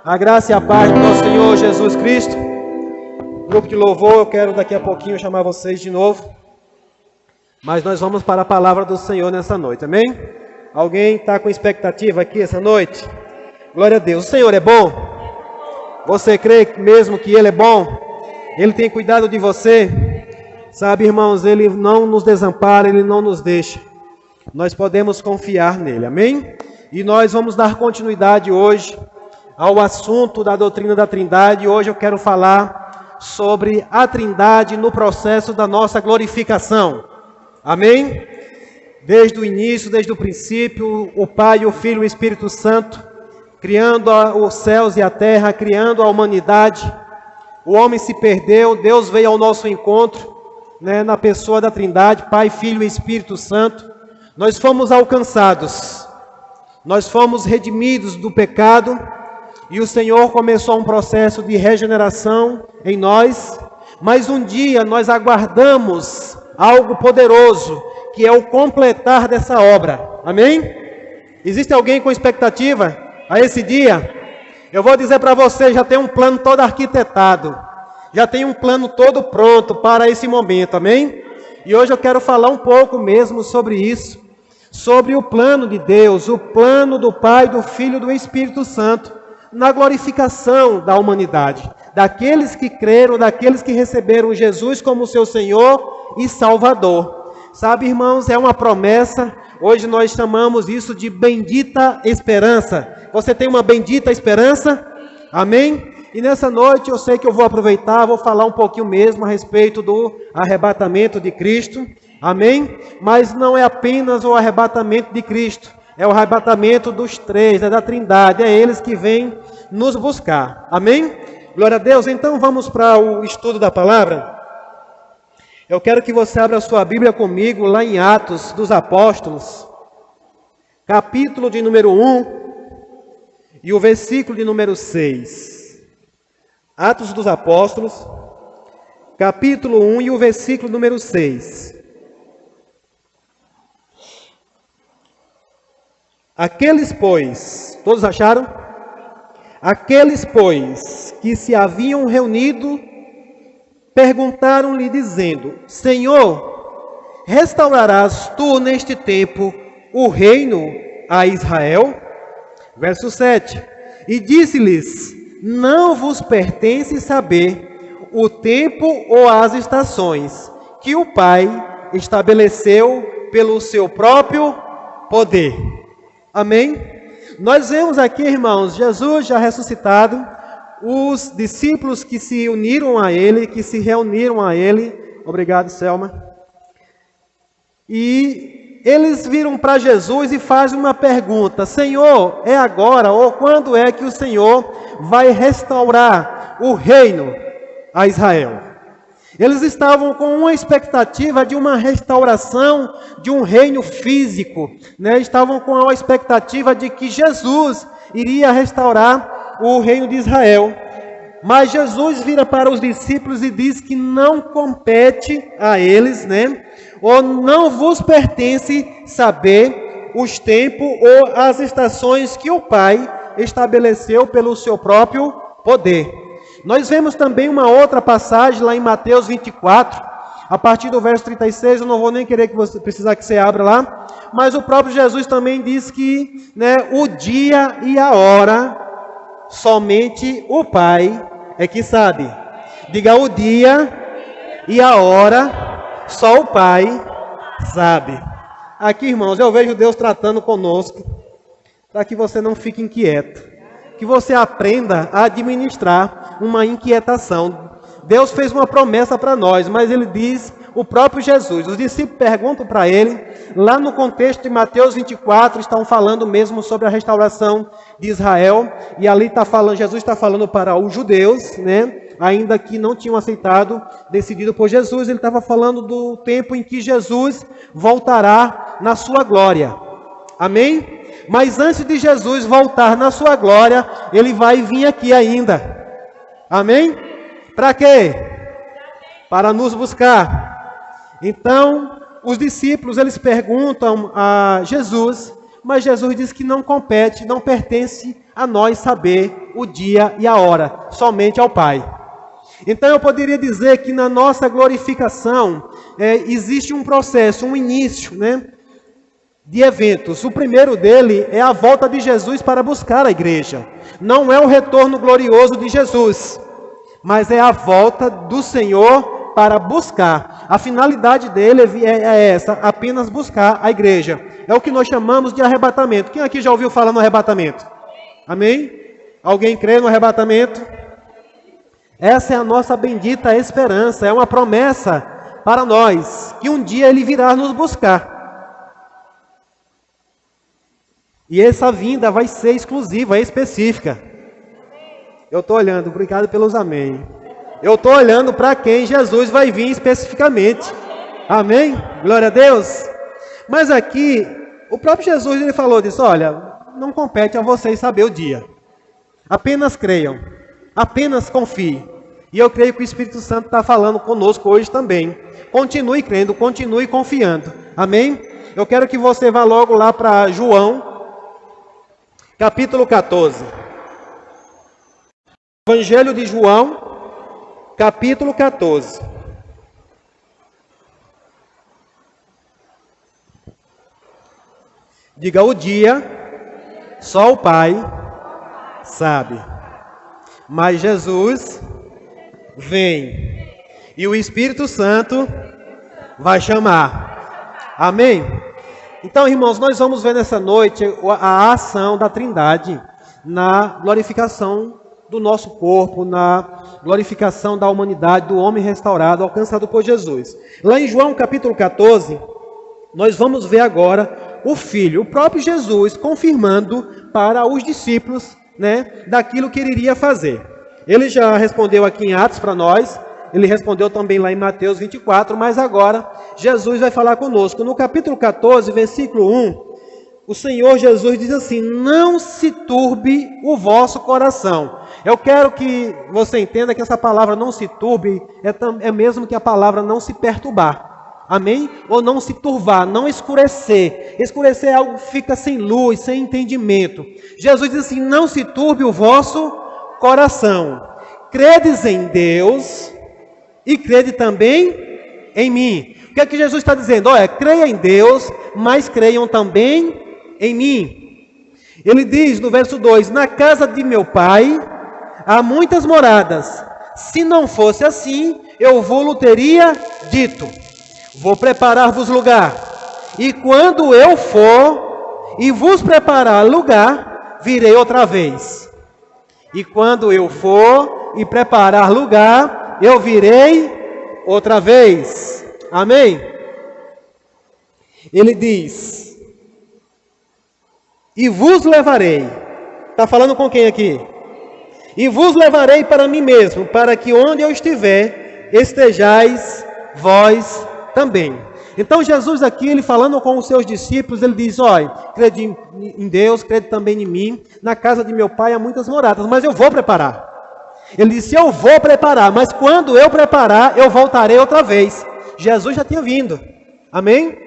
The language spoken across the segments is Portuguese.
A graça e a paz do nosso Senhor Jesus Cristo. Grupo de louvor, eu quero daqui a pouquinho chamar vocês de novo. Mas nós vamos para a palavra do Senhor nessa noite, amém? Alguém está com expectativa aqui essa noite? Glória a Deus. O Senhor é bom? Você crê mesmo que Ele é bom? Ele tem cuidado de você? Sabe, irmãos, Ele não nos desampara, Ele não nos deixa. Nós podemos confiar nele, amém? E nós vamos dar continuidade hoje ao assunto da doutrina da Trindade. Hoje eu quero falar sobre a Trindade no processo da nossa glorificação. Amém? Desde o início, desde o princípio, o Pai, o Filho e o Espírito Santo, criando os céus e a terra, criando a humanidade. O homem se perdeu, Deus veio ao nosso encontro, na pessoa da Trindade, Pai, Filho e Espírito Santo. Nós fomos alcançados, nós fomos redimidos do pecado, e o Senhor começou um processo de regeneração em nós, mas um dia nós aguardamos algo poderoso, que é o completar dessa obra, amém? Existe alguém com expectativa a esse dia? Eu vou dizer para você, já tem um plano todo arquitetado, já tem um plano todo pronto para esse momento, amém? E hoje eu quero falar um pouco mesmo sobre isso, sobre o plano de Deus, o plano do Pai, do Filho e do Espírito Santo, na glorificação da humanidade, daqueles que creram, daqueles que receberam Jesus como seu Senhor e Salvador. Sabe, irmãos, é uma promessa, hoje nós chamamos isso de bendita esperança. Você tem uma bendita esperança? Amém? E nessa noite eu sei que eu vou aproveitar, vou falar um pouquinho mesmo a respeito do arrebatamento de Cristo. Amém? Mas não é apenas o arrebatamento de Cristo. É o arrebatamento dos três, da Trindade. É eles que vêm nos buscar. Amém? Glória a Deus. Então vamos para o estudo da palavra. Eu quero que você abra a sua Bíblia comigo lá em Atos dos Apóstolos, capítulo de número 1 e o versículo de número 6. Atos dos Apóstolos, capítulo 1 e o versículo número 6. Aqueles, pois, todos acharam? Aqueles, pois, que se haviam reunido, perguntaram-lhe, dizendo: Senhor, restaurarás tu neste tempo o reino a Israel? Verso 7. E disse-lhes: Não vos pertence saber o tempo ou as estações que o Pai estabeleceu pelo seu próprio poder. Amém? Nós vemos aqui, irmãos, Jesus já ressuscitado, os discípulos que se uniram a Ele, que se reuniram a Ele. Obrigado, Selma. E eles viram para Jesus e fazem uma pergunta: Senhor, é agora ou quando é que o Senhor vai restaurar o reino a Israel? Eles estavam com uma expectativa de uma restauração de um reino físico, Estavam com a expectativa de que Jesus iria restaurar o reino de Israel. Mas Jesus vira para os discípulos e diz que não compete a eles, Ou não vos pertence saber os tempos ou as estações que o Pai estabeleceu pelo seu próprio poder. Nós vemos também uma outra passagem lá em Mateus 24, a partir do verso 36, eu não vou nem querer precisar que você abra lá, mas o próprio Jesus também diz que o dia e a hora, somente o Pai é que sabe. Diga: o dia e a hora, só o Pai sabe. Aqui, irmãos, eu vejo Deus tratando conosco, para que você não fique inquieto, que você aprenda a administrar uma inquietação. Deus fez uma promessa para nós, mas Ele diz, o próprio Jesus, os discípulos perguntam para Ele, lá no contexto de Mateus 24, estão falando mesmo sobre a restauração de Israel, e ali Jesus está falando para os judeus, ainda que não tinham aceitado, decidido por Jesus. Ele estava falando do tempo em que Jesus voltará na sua glória. Amém? Mas antes de Jesus voltar na sua glória, Ele vai vir aqui ainda. Amém? Para quê? Para nos buscar. Então, os discípulos, eles perguntam a Jesus, mas Jesus diz que não compete, não pertence a nós saber o dia e a hora, somente ao Pai. Então eu poderia dizer que na nossa glorificação existe um processo, um início, né, de eventos. O primeiro dele é a volta de Jesus para buscar a igreja. Não é o retorno glorioso de Jesus, mas é a volta do Senhor para buscar. A finalidade dele é essa, apenas buscar a igreja. É o que nós chamamos de arrebatamento. Quem aqui já ouviu falar no arrebatamento? Amém? Alguém crê no arrebatamento? Essa é a nossa bendita esperança, é uma promessa para nós, que um dia Ele virá nos buscar. E essa vinda vai ser exclusiva, específica. Eu estou olhando, obrigado pelos amém. Eu estou olhando para quem Jesus vai vir especificamente. Amém? Glória a Deus. Mas aqui, o próprio Jesus ele falou disso, olha, não compete a vocês saber o dia. Apenas creiam, apenas confiem. E eu creio que o Espírito Santo está falando conosco hoje também. Continue crendo, continue confiando. Amém? Eu quero que você vá logo lá para João, capítulo 14. Evangelho de João, capítulo 14. Diga o dia, só o Pai sabe. Mas Jesus vem e o Espírito Santo vai chamar. Amém? Então, irmãos, nós vamos ver nessa noite a ação da Trindade na glorificação do nosso corpo, na glorificação da humanidade, do homem restaurado, alcançado por Jesus. Lá em João capítulo 14, nós vamos ver agora o Filho, o próprio Jesus, confirmando para os discípulos, né, daquilo que ele iria fazer. Ele já respondeu aqui em Atos para nós, ele respondeu também lá em Mateus 24, mas agora Jesus vai falar conosco. No capítulo 14, versículo 1, o Senhor Jesus diz assim: não se turbe o vosso coração. Eu quero que você entenda que essa palavra não se turbe, é mesmo que a palavra não se perturbar. Amém? Ou não se turvar, não escurecer. Escurecer é algo que fica sem luz, sem entendimento. Jesus diz assim: não se turbe o vosso coração. Credes em Deus e crede também em mim. O que é que Jesus está dizendo? Olha, creia em Deus, mas creiam também em mim. Ele diz no verso 2: na casa de meu Pai há muitas moradas. Se não fosse assim, eu vou-lo teria dito. Vou preparar-vos lugar. E quando eu for e vos preparar lugar, virei outra vez. E quando eu for e preparar lugar, eu virei outra vez. Amém? Ele diz: e vos levarei. Está falando com quem aqui? E vos levarei para mim mesmo, para que onde eu estiver, estejais vós também. Então Jesus aqui, ele falando com os seus discípulos, ele diz: olha, crede em Deus, crede também em mim. Na casa de meu Pai há muitas moradas, mas eu vou preparar. Ele disse: eu vou preparar, mas quando eu preparar, eu voltarei outra vez. Jesus já tinha vindo. Amém?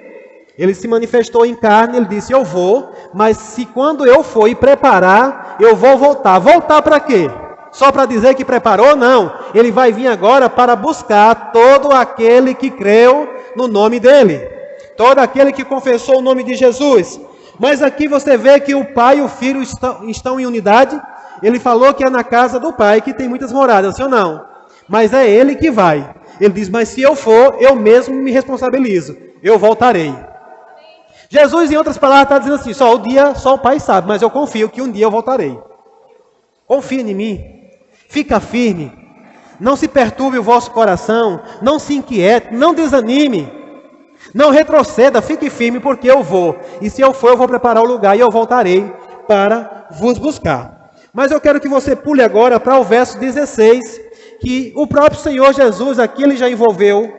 Ele se manifestou em carne, ele disse: eu vou, mas se quando eu for e preparar, eu vou voltar. Voltar para quê? Só para dizer que preparou? Não. Ele vai vir agora para buscar todo aquele que creu no nome dele. Todo aquele que confessou o nome de Jesus. Mas aqui você vê que o Pai e o Filho estão em unidade. Ele falou que é na casa do Pai que tem muitas moradas, sim ou não? Mas é Ele que vai. Ele diz: mas se eu for, eu mesmo me responsabilizo. Eu voltarei. Jesus, em outras palavras, está dizendo assim: só o dia, só o Pai sabe, mas eu confio que um dia eu voltarei. Confie em mim. Fica firme, não se perturbe o vosso coração, não se inquiete, não desanime, não retroceda, fique firme, porque eu vou. E se eu for, eu vou preparar o lugar e eu voltarei para vos buscar. Mas eu quero que você pule agora para o verso 16, que o próprio Senhor Jesus aqui, ele já envolveu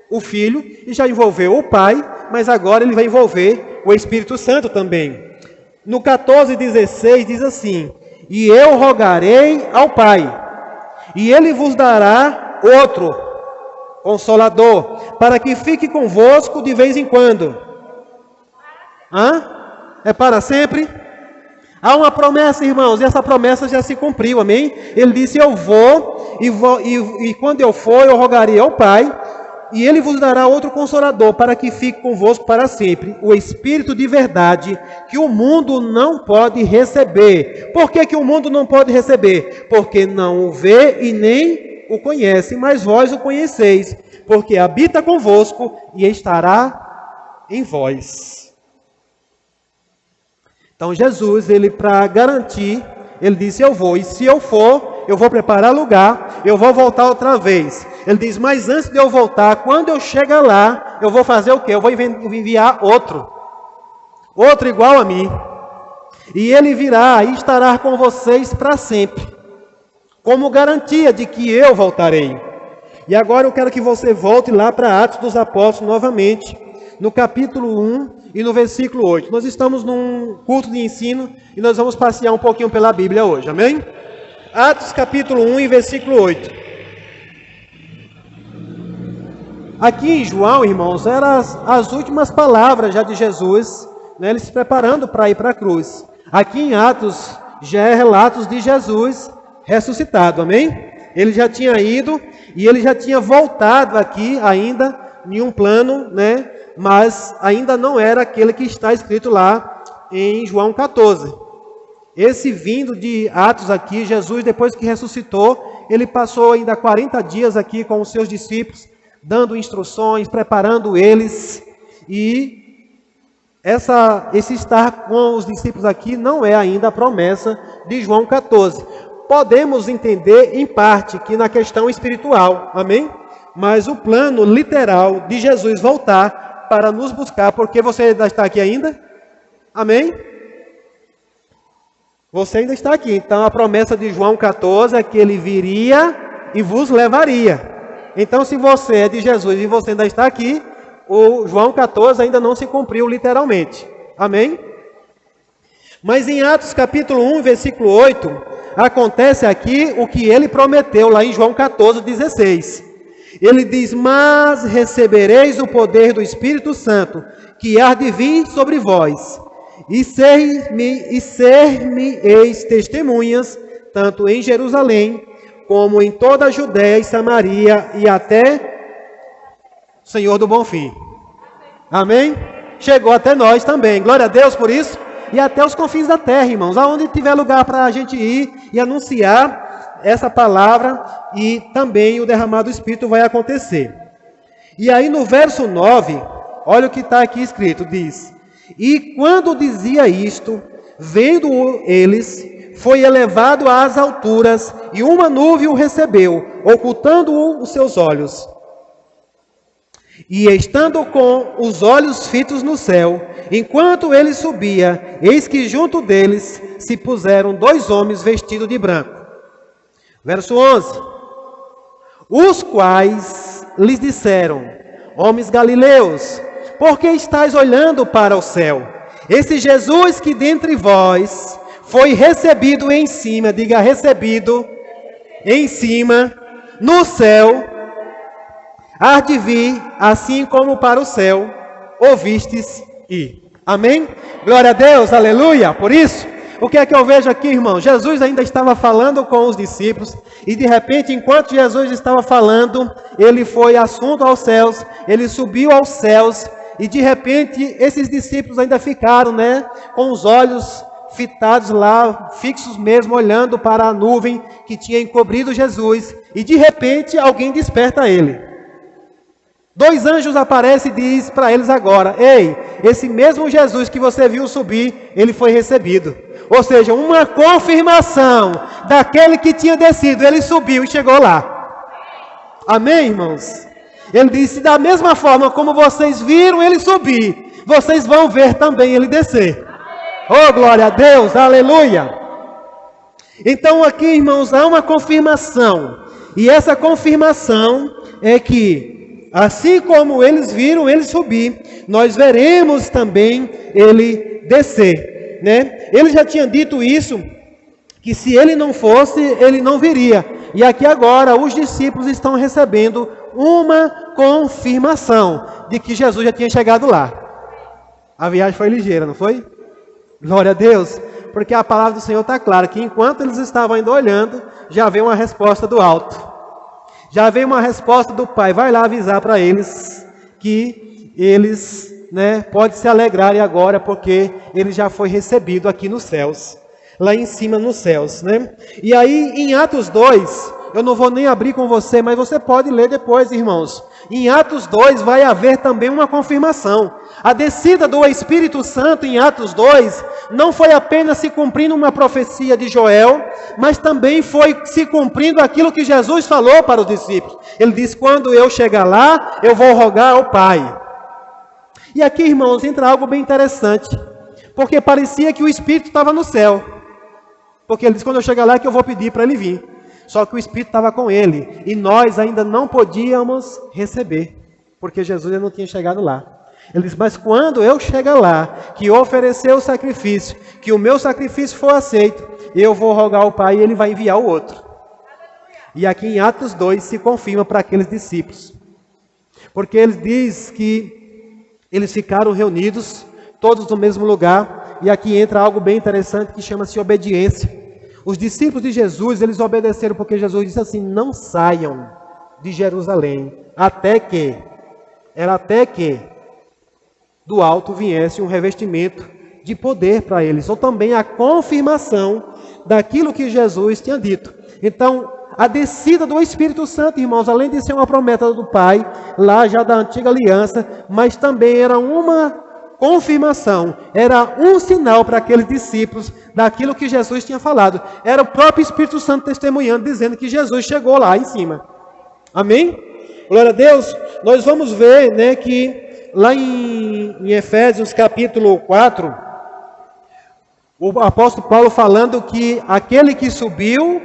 o Filho e já envolveu o Pai, mas agora ele vai envolver o Espírito Santo também. No 14:16 diz assim: e eu rogarei ao Pai, e Ele vos dará outro Consolador, para que fique convosco de vez em quando. É para sempre? Há uma promessa, irmãos, e essa promessa já se cumpriu, amém? Ele disse, eu vou, e quando eu for, eu rogarei ao Pai, e Ele vos dará outro Consolador, para que fique convosco para sempre, o Espírito de verdade, que o mundo não pode receber. Por que o mundo não pode receber? Porque não o vê e nem o conhece, mas vós o conheceis, porque habita convosco e estará em vós. Então Jesus, ele para garantir, ele disse, eu vou, e se eu for, eu vou preparar lugar, eu vou voltar outra vez. Ele diz, mas antes de eu voltar, quando eu chegar lá, eu vou fazer o quê? Eu vou enviar outro igual a mim, e ele virá e estará com vocês para sempre, como garantia de que eu voltarei. E agora eu quero que você volte lá para Atos dos Apóstolos novamente, no capítulo 1 e no versículo 8. Nós estamos num culto de ensino e nós vamos passear um pouquinho pela Bíblia hoje, amém? Atos capítulo 1 e versículo 8. Aqui em João, irmãos, eram as últimas palavras já de Jesus, né, ele se preparando para ir para a cruz. Aqui em Atos já é relatos de Jesus ressuscitado, amém? Ele já tinha ido e ele já tinha voltado aqui ainda em um plano, né? Mas ainda não era aquele que está escrito lá em João 14. Esse vindo de Atos aqui, Jesus, depois que ressuscitou, ele passou ainda 40 dias aqui com os seus discípulos, dando instruções, preparando eles. E esse estar com os discípulos aqui não é ainda a promessa de João 14. Podemos entender, em parte, que na questão espiritual, amém? Mas o plano literal de Jesus voltar para nos buscar, porque você ainda está aqui ainda? Amém? Você ainda está aqui. Então a promessa de João 14 é que ele viria e vos levaria. Então se você é de Jesus e você ainda está aqui, o João 14 ainda não se cumpriu literalmente. Amém? Mas em Atos capítulo 1, versículo 8, acontece aqui o que ele prometeu lá em João 14, 16. Ele diz, mas recebereis o poder do Espírito Santo, que há de vir sobre vós, e ser-me-eis testemunhas, tanto em Jerusalém, como em toda a Judéia e Samaria, e até o Senhor do Bom Fim. Amém? Chegou até nós também, glória a Deus por isso, e até os confins da terra, irmãos, aonde tiver lugar para a gente ir e anunciar essa palavra, e também o derramar do Espírito vai acontecer. E aí no verso 9, olha o que está aqui escrito, diz, e quando dizia isto, vendo eles, foi elevado às alturas, e uma nuvem o recebeu, ocultando os seus olhos. E estando com os olhos fitos no céu, enquanto ele subia, eis que junto deles se puseram 2 homens vestidos de branco. Verso 11. Os quais lhes disseram, homens galileus, por que estáis olhando para o céu? Esse Jesus que dentre vós foi recebido em cima, diga recebido em cima, no céu, há de vir, assim como para o céu, ouvistes ir. Amém? Glória a Deus, aleluia. Por isso, o que é que eu vejo aqui, irmão? Jesus ainda estava falando com os discípulos, e de repente, enquanto Jesus estava falando, ele foi assunto aos céus, ele subiu aos céus, e de repente, esses discípulos ainda ficaram, né, com os olhos fitados lá, fixos mesmo, olhando para a nuvem que tinha encobrido Jesus, e de repente, alguém desperta ele. 2 anjos aparecem e diz para eles agora, ei, esse mesmo Jesus que você viu subir, ele foi recebido. Ou seja, uma confirmação daquele que tinha descido, ele subiu e chegou lá. Amém, irmãos? Ele disse, da mesma forma como vocês viram ele subir, vocês vão ver também ele descer. Oh, glória a Deus, aleluia. Então aqui, irmãos, há uma confirmação. E essa confirmação é que, assim como eles viram ele subir, nós veremos também ele descer, né? Ele já tinha dito isso, que se ele não fosse, ele não viria. E aqui agora os discípulos estão recebendo uma confirmação de que Jesus já tinha chegado lá. A viagem foi ligeira, não foi? Glória a Deus. Porque a palavra do Senhor está clara, que enquanto eles estavam ainda olhando, já veio uma resposta do alto. Já veio uma resposta do Pai. Vai lá avisar para eles que eles, podem se alegrarem agora, porque ele já foi recebido aqui nos céus. Lá em cima nos céus, E aí, em Atos 2, eu não vou nem abrir com você, mas você pode ler depois, irmãos. Em Atos 2 vai haver também uma confirmação. A descida do Espírito Santo em Atos 2 não foi apenas se cumprindo uma profecia de Joel, mas também foi se cumprindo aquilo que Jesus falou para os discípulos. Ele disse, quando eu chegar lá, eu vou rogar ao Pai. E aqui, irmãos, entra algo bem interessante, porque parecia que o Espírito estava no céu. Porque ele disse, quando eu chegar lá é que eu vou pedir para ele vir. Só que o Espírito estava com ele, e nós ainda não podíamos receber, porque Jesus ainda não tinha chegado lá. Ele disse, mas quando eu chegar lá, que oferecer o sacrifício, que o meu sacrifício for aceito, eu vou rogar ao Pai e ele vai enviar o outro. E aqui em Atos 2 se confirma para aqueles discípulos. Porque ele diz que eles ficaram reunidos, todos no mesmo lugar, e aqui entra algo bem interessante que chama-se obediência. Os discípulos de Jesus, eles obedeceram porque Jesus disse assim, não saiam de Jerusalém, até que do alto viesse um revestimento de poder para eles, ou também a confirmação daquilo que Jesus tinha dito. Então, a descida do Espírito Santo, irmãos, além de ser uma promessa do Pai, lá já da antiga aliança, mas também era uma confirmação, era um sinal para aqueles discípulos daquilo que Jesus tinha falado. Era o próprio Espírito Santo testemunhando, dizendo que Jesus chegou lá em cima. Amém? Glória a Deus. Nós vamos ver, que lá em Efésios capítulo 4, o apóstolo Paulo falando que aquele que subiu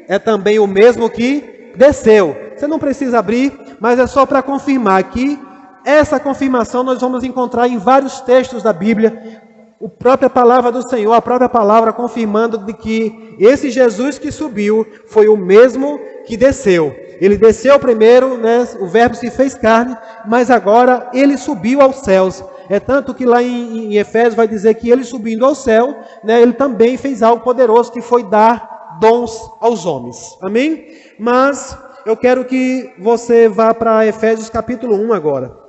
é também o mesmo que desceu. Você não precisa abrir, mas é só para confirmar que essa confirmação nós vamos encontrar em vários textos da Bíblia, a própria palavra do Senhor, a própria palavra confirmando de que esse Jesus que subiu foi o mesmo que desceu. Ele desceu primeiro, o verbo se fez carne, mas agora ele subiu aos céus. É tanto que lá em Efésios vai dizer que ele subindo ao céu, ele também fez algo poderoso que foi dar dons aos homens. Amém? Mas eu quero que você vá para Efésios capítulo 1 agora.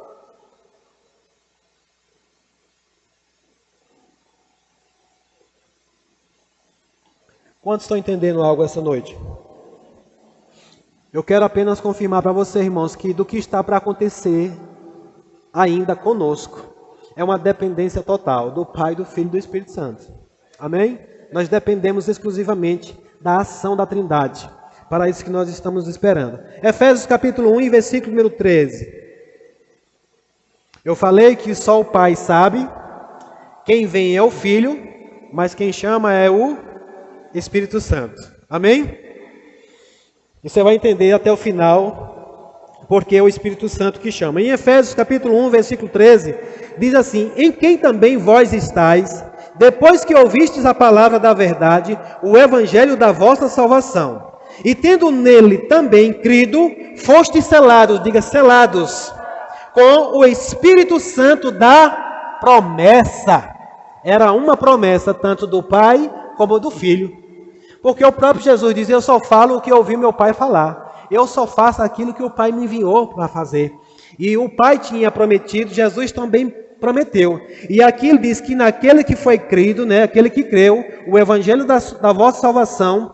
Quantos estão entendendo algo essa noite? Eu quero apenas confirmar para você, irmãos, que do que está para acontecer ainda conosco é uma dependência total do Pai, do Filho e do Espírito Santo. Amém? Nós dependemos exclusivamente da ação da Trindade. Para isso que nós estamos esperando. Efésios capítulo 1, versículo número 13. Eu falei que só o Pai sabe, quem vem é o Filho, mas quem chama é o Espírito Santo. Amém? E você vai entender até o final, porque é o Espírito Santo que chama. Em Efésios capítulo 1, versículo 13, diz assim, em quem também vós estáis, depois que ouvistes a palavra da verdade, o evangelho da vossa salvação, e tendo nele também crido, fostes selados, diga selados, com o Espírito Santo da promessa. Era uma promessa tanto do Pai como do Filho. Porque o próprio Jesus diz, eu só falo o que eu ouvi meu Pai falar. Eu só faço aquilo que o Pai me enviou para fazer. E o Pai tinha prometido, Jesus também prometeu. E aqui ele diz que naquele que foi crido, aquele que creu, o evangelho da vossa salvação,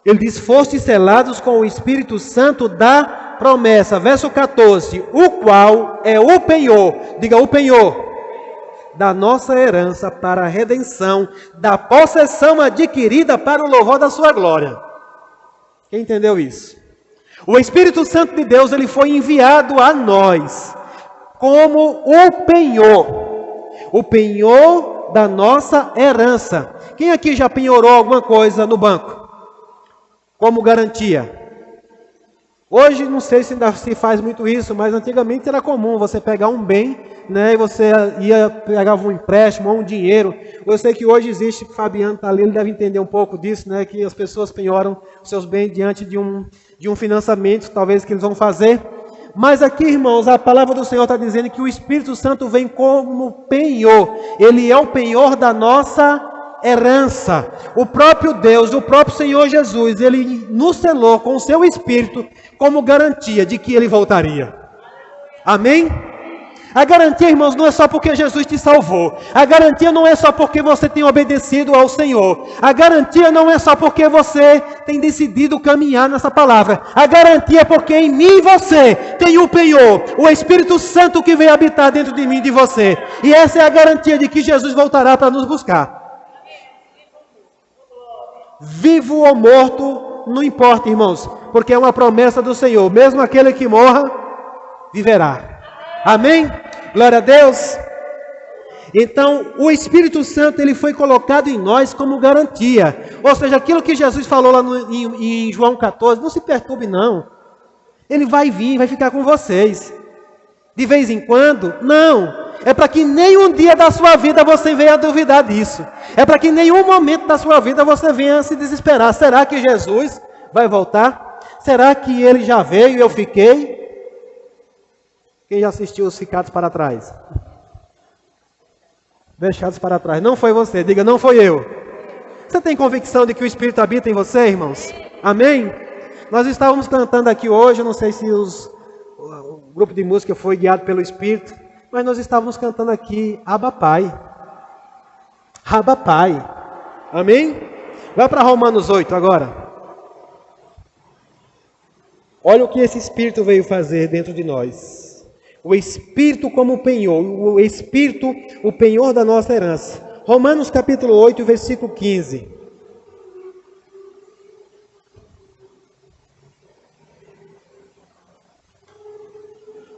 ele diz, fostes selados com o Espírito Santo da promessa. Verso 14, o qual é o penhor, diga o penhor, da nossa herança para a redenção, da possessão adquirida para o louvor da sua glória. Quem entendeu isso? O Espírito Santo de Deus, ele foi enviado a nós, como o penhor da nossa herança. Quem aqui já penhorou alguma coisa no banco? Como garantia? Hoje não sei se ainda se faz muito isso, mas antigamente era comum você pegar um bem, e você pegava um empréstimo ou um dinheiro. Eu sei que hoje existe, o Fabiano está ali, ele deve entender um pouco disso, que as pessoas penhoram seus bens diante de um financiamento, talvez que eles vão fazer. Mas aqui, irmãos, a palavra do Senhor está dizendo que o Espírito Santo vem como penhor. Ele é o penhor da nossa herança. O próprio Deus, o próprio Senhor Jesus, Ele nos selou com o seu Espírito como garantia de que Ele voltaria. Amém? A garantia, irmãos, não é só porque Jesus te salvou. A garantia não é só porque você tem obedecido ao Senhor. A garantia não é só porque você tem decidido caminhar nessa palavra. A garantia é porque em mim e você tem o penhor, o Espírito Santo que veio habitar dentro de mim e de você. E essa é a garantia de que Jesus voltará para nos buscar. Vivo ou morto, não importa, irmãos, porque é uma promessa do Senhor. Mesmo aquele que morra, viverá. Amém? Glória a Deus. Então, o Espírito Santo, ele foi colocado em nós como garantia. Ou seja, aquilo que Jesus falou lá em João 14, não se perturbe não. Ele vai vir, vai ficar com vocês. De vez em quando? Não. É para que nenhum dia da sua vida você venha duvidar disso. É para que nenhum momento da sua vida você venha se desesperar. Será que Jesus vai voltar? Será que ele já veio e eu fiquei? Quem já assistiu os Ficados para Trás? Deixados para trás. Não foi você, diga, não foi eu. Você tem convicção de que o Espírito habita em você, irmãos? Amém? Nós estávamos cantando aqui hoje, eu não sei se o grupo de música foi guiado pelo Espírito, mas nós estávamos cantando aqui, Abba Pai. Abba Pai. Amém? Vai para Romanos 8 agora. Olha o que esse Espírito veio fazer dentro de nós. O Espírito como penhor, o Espírito, o penhor da nossa herança. Romanos capítulo 8, versículo 15.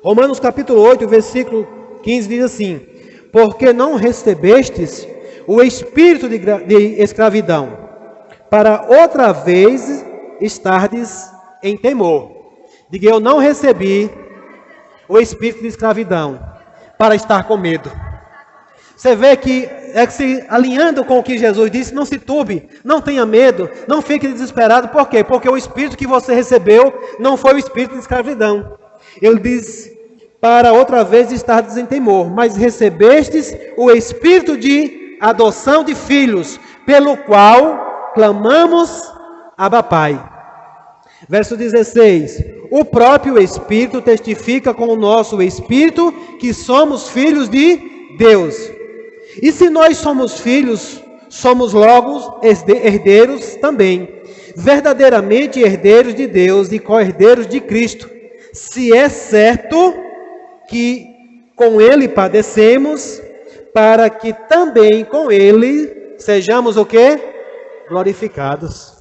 Romanos capítulo 8, versículo 15 diz assim: porque não recebestes o espírito de escravidão, para outra vez estardes em temor. Diga, eu não recebi o espírito de escravidão para estar com medo. Você vê que se alinhando com o que Jesus disse, não se turbe, não tenha medo, não fique desesperado. Por quê? Porque o espírito que você recebeu não foi o espírito de escravidão. Ele diz, para outra vez estardes em temor, mas recebestes o espírito de adoção de filhos, pelo qual clamamos, Abba Pai. Verso 16, o próprio Espírito testifica com o nosso Espírito que somos filhos de Deus. E se nós somos filhos, somos logo herdeiros também, verdadeiramente herdeiros de Deus e co-herdeiros de Cristo, se é certo que com Ele padecemos, para que também com Ele sejamos o quê? Glorificados.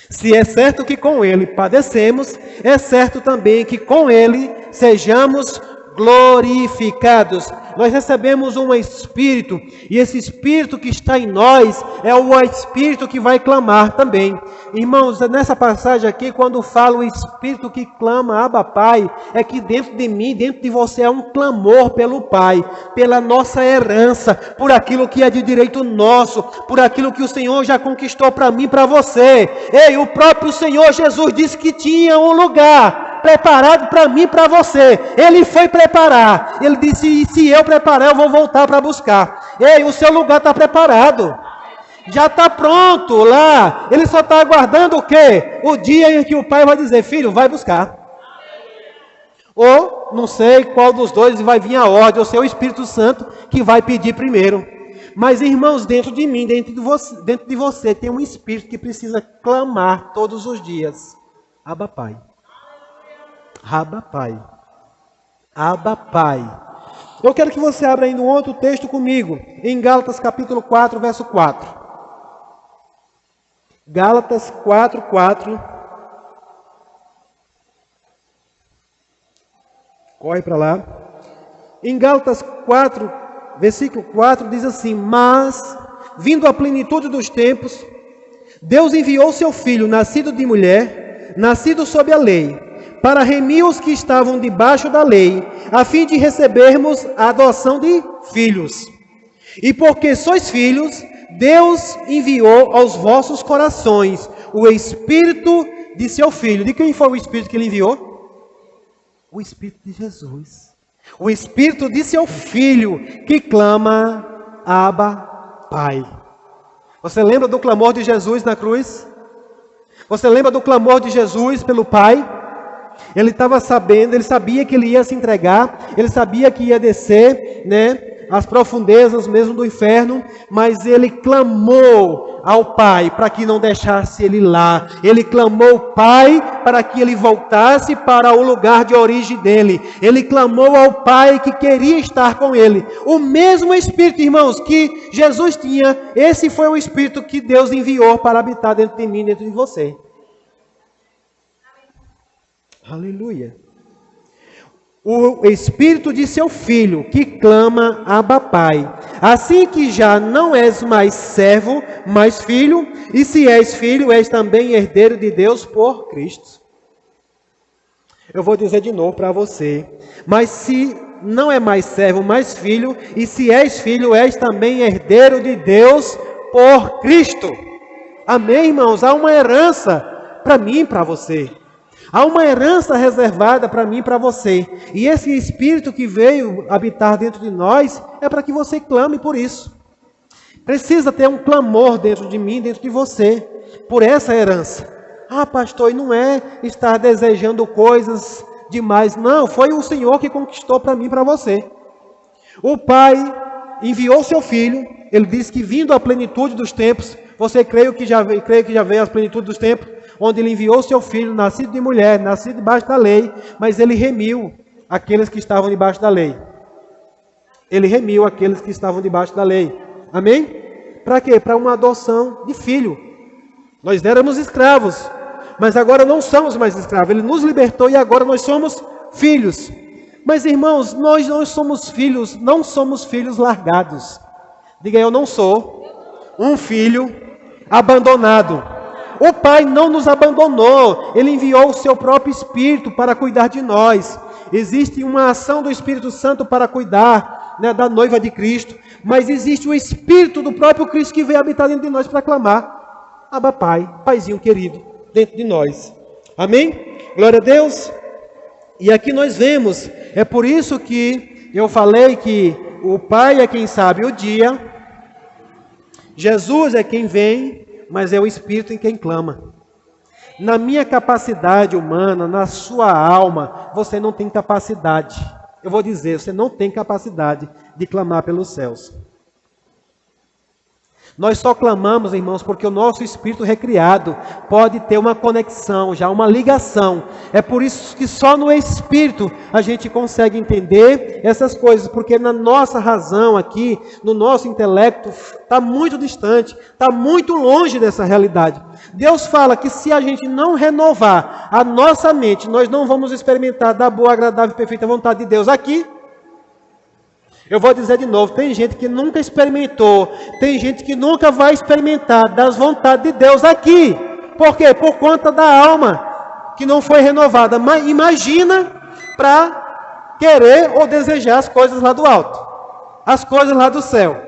Se é certo que com Ele padecemos, é certo também que com Ele sejamos glorificados. Nós recebemos um Espírito, e esse Espírito que está em nós é o Espírito que vai clamar também. Irmãos, nessa passagem aqui, quando fala o Espírito que clama, Abba Pai, é que dentro de mim, dentro de você, é um clamor pelo Pai, pela nossa herança, por aquilo que é de direito nosso, por aquilo que o Senhor já conquistou para mim, para você. Ei, o próprio Senhor Jesus disse que tinha um lugar preparado para mim e para você. Ele foi preparar. Ele disse, e se eu preparar, eu vou voltar para buscar. Ei, o seu lugar está preparado. Já está pronto lá. Ele só está aguardando o quê? O dia em que o pai vai dizer, filho, vai buscar. Ou, não sei qual dos dois vai vir a ordem, ou ser o Espírito Santo que vai pedir primeiro. Mas, irmãos, dentro de mim, dentro de você, tem um Espírito que precisa clamar todos os dias. Abba Pai. Abba Pai. Abba Pai. Eu quero que você abra ainda um outro texto comigo, em Gálatas capítulo 4, verso 4. Gálatas 4, 4. Corre para lá. Em Gálatas 4, versículo 4, diz assim, mas, vindo a plenitude dos tempos, Deus enviou seu Filho, nascido de mulher, nascido sob a lei, para remir os que estavam debaixo da lei, a fim de recebermos a adoção de filhos. E porque sois filhos, Deus enviou aos vossos corações o Espírito de seu Filho. De quem foi o Espírito que ele enviou? O Espírito de Jesus. O Espírito de seu Filho, que clama, Abba, Pai. Você lembra do clamor de Jesus na cruz? Você lembra do clamor de Jesus pelo Pai? Ele estava sabendo, ele sabia que ele ia se entregar, ele sabia que ia descer, as profundezas mesmo do inferno, mas ele clamou ao Pai para que não deixasse ele lá. Ele clamou ao Pai para que ele voltasse para o lugar de origem dele. Ele clamou ao Pai que queria estar com ele. O mesmo Espírito, irmãos, que Jesus tinha, esse foi o Espírito que Deus enviou para habitar dentro de mim, dentro de você. Aleluia. O Espírito de seu Filho, que clama, Abba Pai. Assim que já não és mais servo, mas filho, e se és filho, és também herdeiro de Deus por Cristo. Eu vou dizer de novo para você. Mas se não é mais servo, mas filho, e se és filho, és também herdeiro de Deus por Cristo. Amém, irmãos? Há uma herança para mim e para você. Há uma herança reservada para mim e para você. E esse Espírito que veio habitar dentro de nós é para que você clame por isso. Precisa ter um clamor dentro de mim, dentro de você, por essa herança. Ah, pastor, e não é estar desejando coisas demais. Não, foi o Senhor que conquistou para mim e para você. O Pai enviou seu Filho. Ele disse que vindo à plenitude dos tempos, você creio que já veio a plenitude dos tempos, onde ele enviou seu filho, nascido de mulher, nascido debaixo da lei, mas ele remiu aqueles que estavam debaixo da lei. Ele remiu aqueles que estavam debaixo da lei. Amém? Para quê? Para uma adoção de filho. Nós éramos escravos, mas agora não somos mais escravos. Ele nos libertou e agora nós somos filhos. Mas irmãos, nós não somos filhos, não somos filhos largados. Diga, eu não sou um filho abandonado. O Pai não nos abandonou, Ele enviou o seu próprio Espírito para cuidar de nós. Existe uma ação do Espírito Santo para cuidar da noiva de Cristo, mas existe o Espírito do próprio Cristo que veio habitar dentro de nós para clamar, Abba Pai, Paizinho querido, dentro de nós. Amém? Glória a Deus. E aqui nós vemos, é por isso que eu falei que o Pai é quem sabe o dia, Jesus é quem vem, mas é o Espírito em quem clama. Na minha capacidade humana, na sua alma, você não tem capacidade. Eu vou dizer, você não tem capacidade de clamar pelos céus. Nós só clamamos, irmãos, porque o nosso espírito recriado pode ter uma conexão, já uma ligação. É por isso que só no espírito a gente consegue entender essas coisas, porque na nossa razão aqui, no nosso intelecto, está muito distante, está muito longe dessa realidade. Deus fala que se a gente não renovar a nossa mente, nós não vamos experimentar da boa, agradável e perfeita vontade de Deus aqui. Eu vou dizer de novo, tem gente que nunca experimentou, tem gente que nunca vai experimentar das vontades de Deus aqui. Por quê? Por conta da alma que não foi renovada. Mas imagina para querer ou desejar as coisas lá do alto, as coisas lá do céu.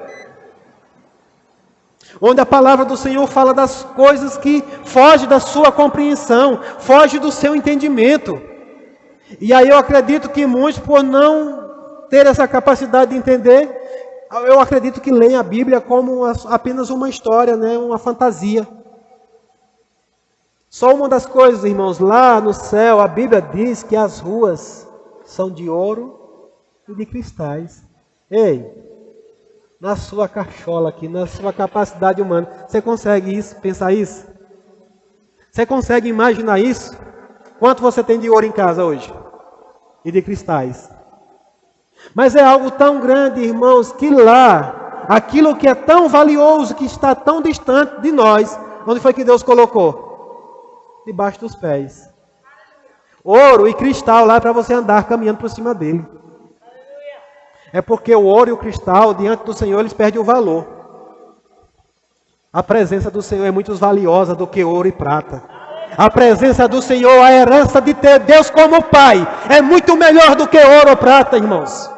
Onde a palavra do Senhor fala das coisas que fogem da sua compreensão, fogem do seu entendimento. E aí eu acredito que muitos, por não ter essa capacidade de entender, eu acredito que leem a Bíblia como apenas uma história, uma fantasia. Só uma das coisas, irmãos, lá no céu, a Bíblia diz que as ruas são de ouro e de cristais. Ei, na sua cachola aqui, na sua capacidade humana, você consegue pensar isso? Você consegue imaginar isso? Quanto você tem de ouro em casa hoje? E de cristais? Mas é algo tão grande, irmãos, que lá, aquilo que é tão valioso, que está tão distante de nós, onde foi que Deus colocou? Debaixo dos pés. Ouro e cristal lá para você andar caminhando por cima dele. É porque o ouro e o cristal, diante do Senhor, eles perdem o valor. A presença do Senhor é muito mais valiosa do que ouro e prata. A presença do Senhor, a herança de ter Deus como Pai, é muito melhor do que ouro ou prata, irmãos.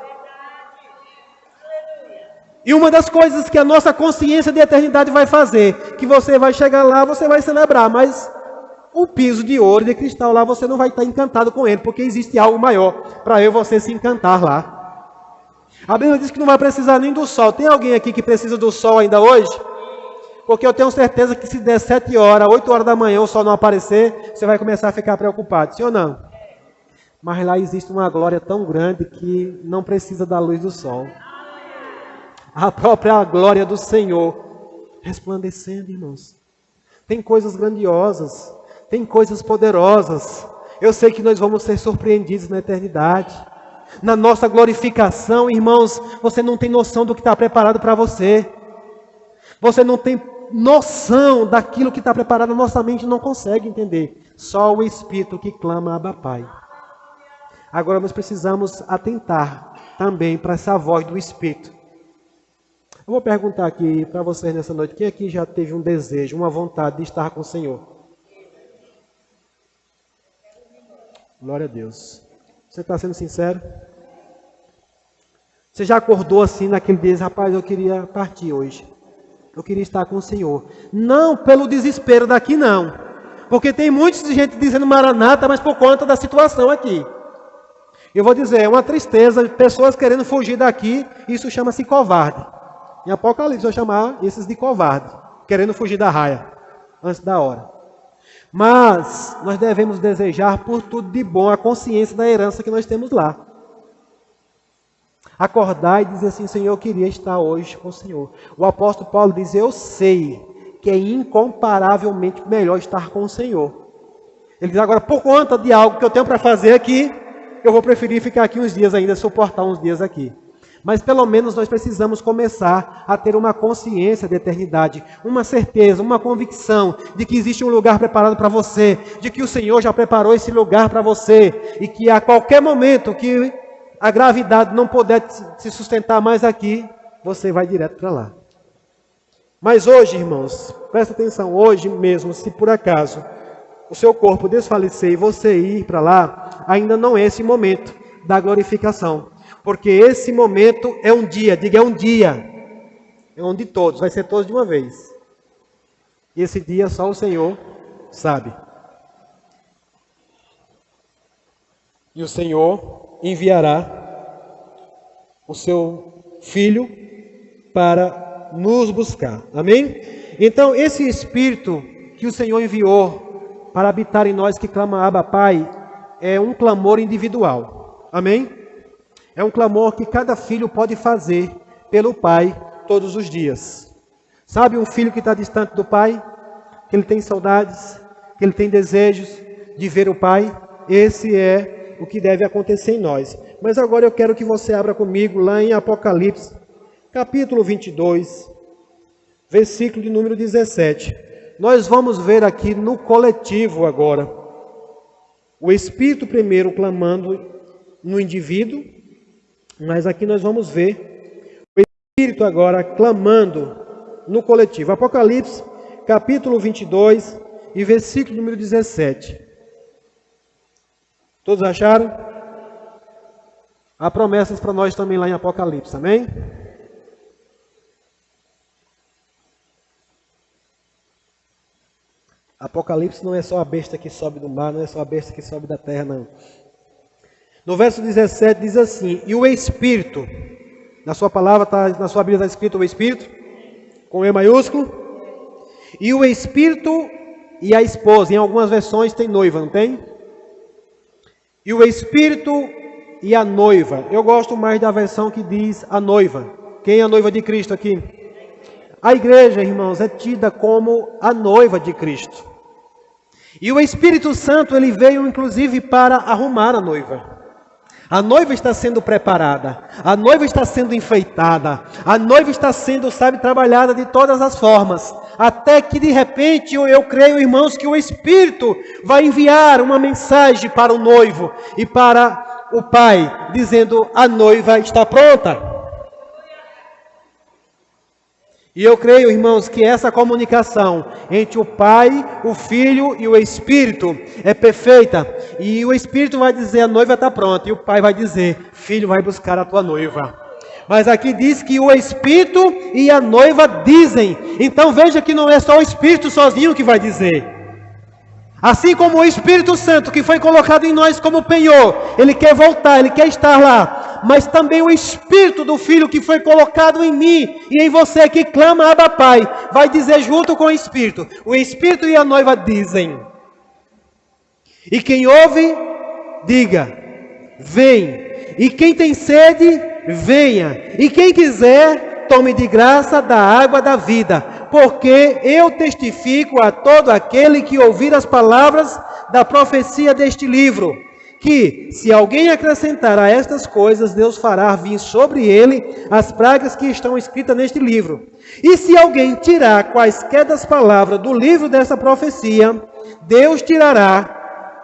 E uma das coisas que a nossa consciência de eternidade vai fazer, que você vai chegar lá, você vai celebrar, mas o piso de ouro e de cristal lá, você não vai estar encantado com ele, porque existe algo maior para eu e você se encantar lá. A Bíblia diz que não vai precisar nem do sol. Tem alguém aqui que precisa do sol ainda hoje? Porque eu tenho certeza que se der 7 horas, 8 horas da manhã, o sol não aparecer, você vai começar a ficar preocupado, sim ou não? Mas lá existe uma glória tão grande que não precisa da luz do sol. A própria glória do Senhor resplandecendo, irmãos. Tem coisas grandiosas, tem coisas poderosas. Eu sei que nós vamos ser surpreendidos na eternidade. Na nossa glorificação, irmãos, você não tem noção do que está preparado para você. Você não tem noção daquilo que está preparado, a nossa mente não consegue entender. Só o Espírito que clama Abba Pai. Agora nós precisamos atentar também para essa voz do Espírito. Eu vou perguntar aqui para vocês nessa noite, quem aqui já teve um desejo, uma vontade de estar com o Senhor? Glória a Deus. Você está sendo sincero? Você já acordou assim naquele dia, rapaz, eu queria partir hoje. Eu queria estar com o Senhor. Não pelo desespero daqui, não. Porque tem muita gente dizendo maranata, mas por conta da situação aqui. Eu vou dizer, é uma tristeza, pessoas querendo fugir daqui, isso chama-se covarde. Em Apocalipse eu chamar esses de covarde, querendo fugir da raia, antes da hora. Mas nós devemos desejar por tudo de bom a consciência da herança que nós temos lá. Acordar e dizer assim, Senhor, eu queria estar hoje com o Senhor. O apóstolo Paulo diz, eu sei que é incomparavelmente melhor estar com o Senhor. Ele diz, agora, por conta de algo que eu tenho para fazer aqui, eu vou preferir ficar aqui uns dias ainda, suportar uns dias aqui. Mas pelo menos nós precisamos começar a ter uma consciência de eternidade, uma certeza, uma convicção de que existe um lugar preparado para você, de que o Senhor já preparou esse lugar para você, e que a qualquer momento que a gravidade não puder se sustentar mais aqui, você vai direto para lá. Mas hoje, irmãos, presta atenção, hoje mesmo, se por acaso o seu corpo desfalecer e você ir para lá, ainda não é esse momento da glorificação. Porque esse momento é um dia, diga é um dia, é um de todos, vai ser todos de uma vez. E esse dia só o Senhor sabe. E o Senhor enviará o seu Filho para nos buscar. Amém? Então, esse Espírito que o Senhor enviou para habitar em nós, que clama Abba Pai, é um clamor individual. Amém? É um clamor que cada filho pode fazer pelo pai todos os dias. Sabe um filho que está distante do pai? Que ele tem saudades, que ele tem desejos de ver o pai? Esse é o que deve acontecer em nós. Mas agora eu quero que você abra comigo lá em Apocalipse, capítulo 22, versículo de número 17. Nós vamos ver aqui no coletivo agora, o Espírito primeiro clamando no indivíduo, mas aqui nós vamos ver o Espírito agora clamando no coletivo. Apocalipse, capítulo 22 e versículo número 17. Todos acharam? Há promessas para nós também lá em Apocalipse, amém? Apocalipse não é só a besta que sobe do mar, não é só a besta que sobe da terra, não. No verso 17 diz assim, e o Espírito, na sua palavra, na sua Bíblia está escrito o Espírito, com E maiúsculo, e o Espírito e a esposa, em algumas versões tem noiva, não tem? E o Espírito e a noiva, eu gosto mais da versão que diz a noiva. Quem é a noiva de Cristo aqui? A igreja, irmãos, é tida como a noiva de Cristo. E o Espírito Santo, ele veio inclusive para arrumar a noiva. A noiva está sendo preparada, a noiva está sendo enfeitada, a noiva está sendo, trabalhada de todas as formas, até que de repente eu creio, irmãos, que o Espírito vai enviar uma mensagem para o noivo e para o pai, dizendo, a noiva está pronta. E eu creio, irmãos, que essa comunicação entre o Pai, o Filho e o Espírito é perfeita. E o Espírito vai dizer, a noiva está pronta. E o Pai vai dizer, filho, vai buscar a tua noiva. Mas aqui diz que o Espírito e a noiva dizem. Então veja que não é só o Espírito sozinho que vai dizer. Assim como o Espírito Santo que foi colocado em nós como penhor, ele quer voltar, ele quer estar lá. mas também o Espírito do Filho que foi colocado em mim e em você que clama Abba Pai, vai dizer junto com o Espírito e a noiva dizem. E quem ouve, diga, vem. E quem tem sede, venha. E quem quiser, tome de graça da água da vida. Porque eu testifico a todo aquele que ouvir as palavras da profecia deste livro, que se alguém acrescentar a estas coisas, Deus fará vir sobre ele as pragas que estão escritas neste livro. E se alguém tirar quaisquer das palavras do livro dessa profecia, Deus tirará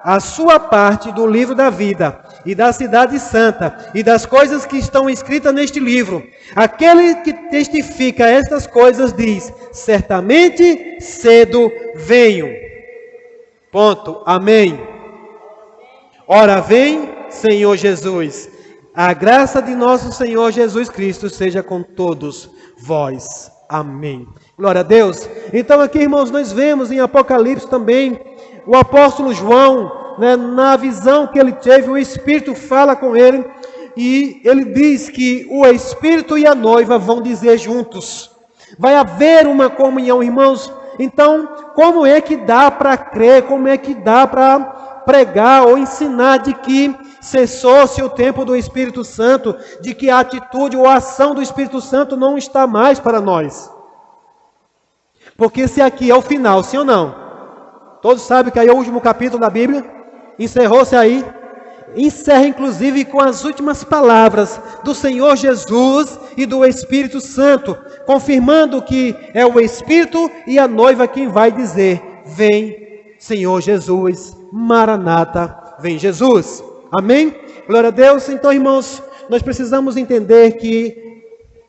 a sua parte do livro da vida e da cidade santa e das coisas que estão escritas neste livro. Aquele que testifica estas coisas diz, certamente cedo venho. Ponto. Amém. Ora vem, Senhor Jesus. A graça de nosso Senhor Jesus Cristo seja com todos vós. Amém. Glória a Deus. Então aqui, irmãos, nós vemos em Apocalipse também o apóstolo João, na visão que ele teve, o Espírito fala com ele e ele diz que o Espírito e a noiva vão dizer juntos. Vai haver uma comunhão, irmãos. Então, como é que dá para crer, como é que dá para pregar ou ensinar de que cessou-se o tempo do Espírito Santo, de que a atitude ou a ação do Espírito Santo não está mais para nós? Porque se aqui é o final, sim ou não? Todos sabem que aí é o último capítulo da Bíblia, encerrou-se aí, encerra inclusive com as últimas palavras do Senhor Jesus e do Espírito Santo, confirmando que é o Espírito e a noiva quem vai dizer, vem Senhor Jesus, Maranata, vem Jesus. Amém? Glória a Deus. Então, irmãos, nós precisamos entender que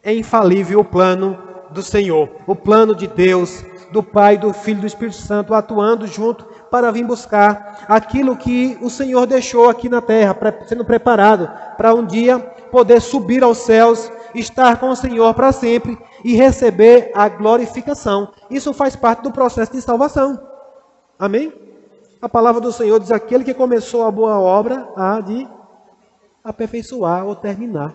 é infalível o plano do Senhor, o plano de Deus, do Pai, do Filho e do Espírito Santo, atuando junto para vir buscar aquilo que o Senhor deixou aqui na terra, sendo preparado para um dia poder subir aos céus, estar com o Senhor para sempre e receber a glorificação. Isso faz parte do processo de salvação. Amém? A palavra do Senhor diz, aquele que começou a boa obra há de aperfeiçoar ou terminar.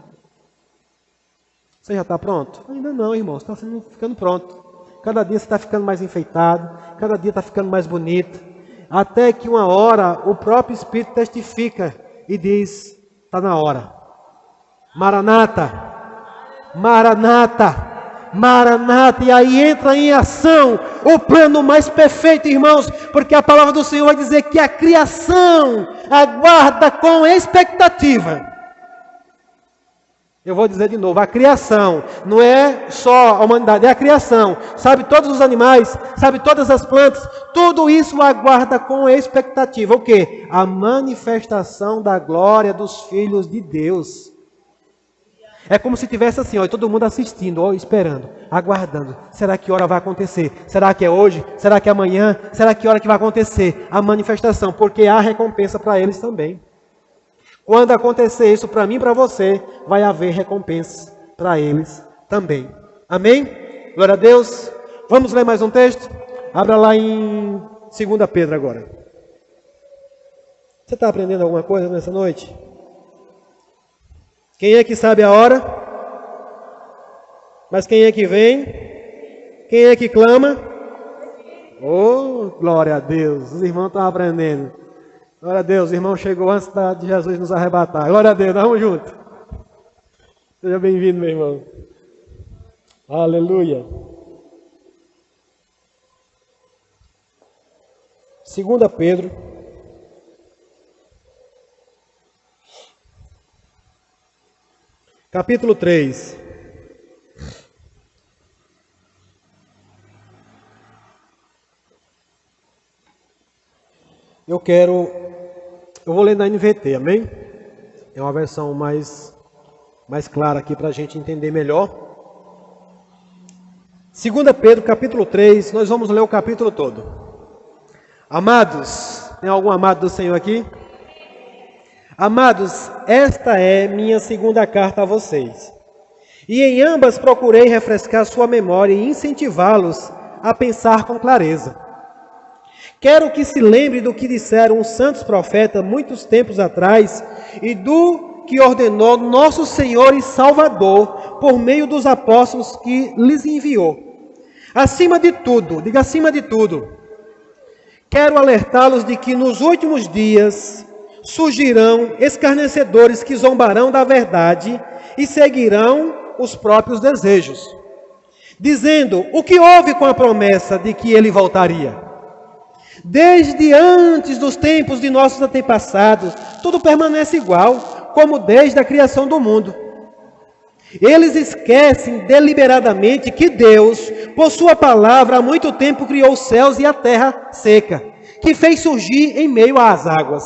Você já está pronto? Ainda não, irmão, você está ficando pronto. Cada dia você está ficando mais enfeitado, cada dia está ficando mais bonito, até que uma hora o próprio Espírito testifica e diz, está na hora. Maranata, Maranata, Maranata, e aí entra em ação o plano mais perfeito, irmãos, porque a palavra do Senhor vai dizer que a criação aguarda com expectativa. Eu vou dizer de novo, a criação, não é só a humanidade, é a criação, sabe, todos os animais, sabe, todas as plantas, tudo isso aguarda com expectativa, o quê? A manifestação da glória dos filhos de Deus. É como se tivesse assim, ó, todo mundo assistindo, ó, esperando, aguardando, será que hora vai acontecer? Será que é hoje? Será que é amanhã? Será que hora que vai acontecer? A manifestação, porque há recompensa para eles também. Quando acontecer isso para mim e para você, vai haver recompensa para eles também. Amém? Glória a Deus. Vamos ler mais um texto? Abra lá em 2 Pedro agora. Você está aprendendo alguma coisa nessa noite? Quem é que sabe a hora? Mas quem é que vem? Quem é que clama? Oh, glória a Deus. Os irmãos estão aprendendo. Glória a Deus, o irmão chegou antes de Jesus nos arrebatar. Glória a Deus, vamos juntos. Seja bem-vindo, meu irmão. Aleluia. 2 Pedro. Capítulo 3. Eu vou ler na NVT, amém? É uma versão mais clara aqui para a gente entender melhor. 2 Pedro, capítulo 3, nós vamos ler o capítulo todo. Amados, tem algum amado do Senhor aqui? Amados, esta é minha segunda carta a vocês. E em ambas procurei refrescar sua memória e incentivá-los a pensar com clareza. Quero que se lembre do que disseram os santos profetas muitos tempos atrás e do que ordenou nosso Senhor e Salvador por meio dos apóstolos que lhes enviou. Acima de tudo, diga acima de tudo, quero alertá-los de que nos últimos dias surgirão escarnecedores que zombarão da verdade e seguirão os próprios desejos, dizendo: o que houve com a promessa de que ele voltaria? Desde antes dos tempos de nossos antepassados, tudo permanece igual, como desde a criação do mundo. Eles esquecem deliberadamente que Deus, por sua palavra, há muito tempo criou os céus e a terra seca, que fez surgir em meio às águas.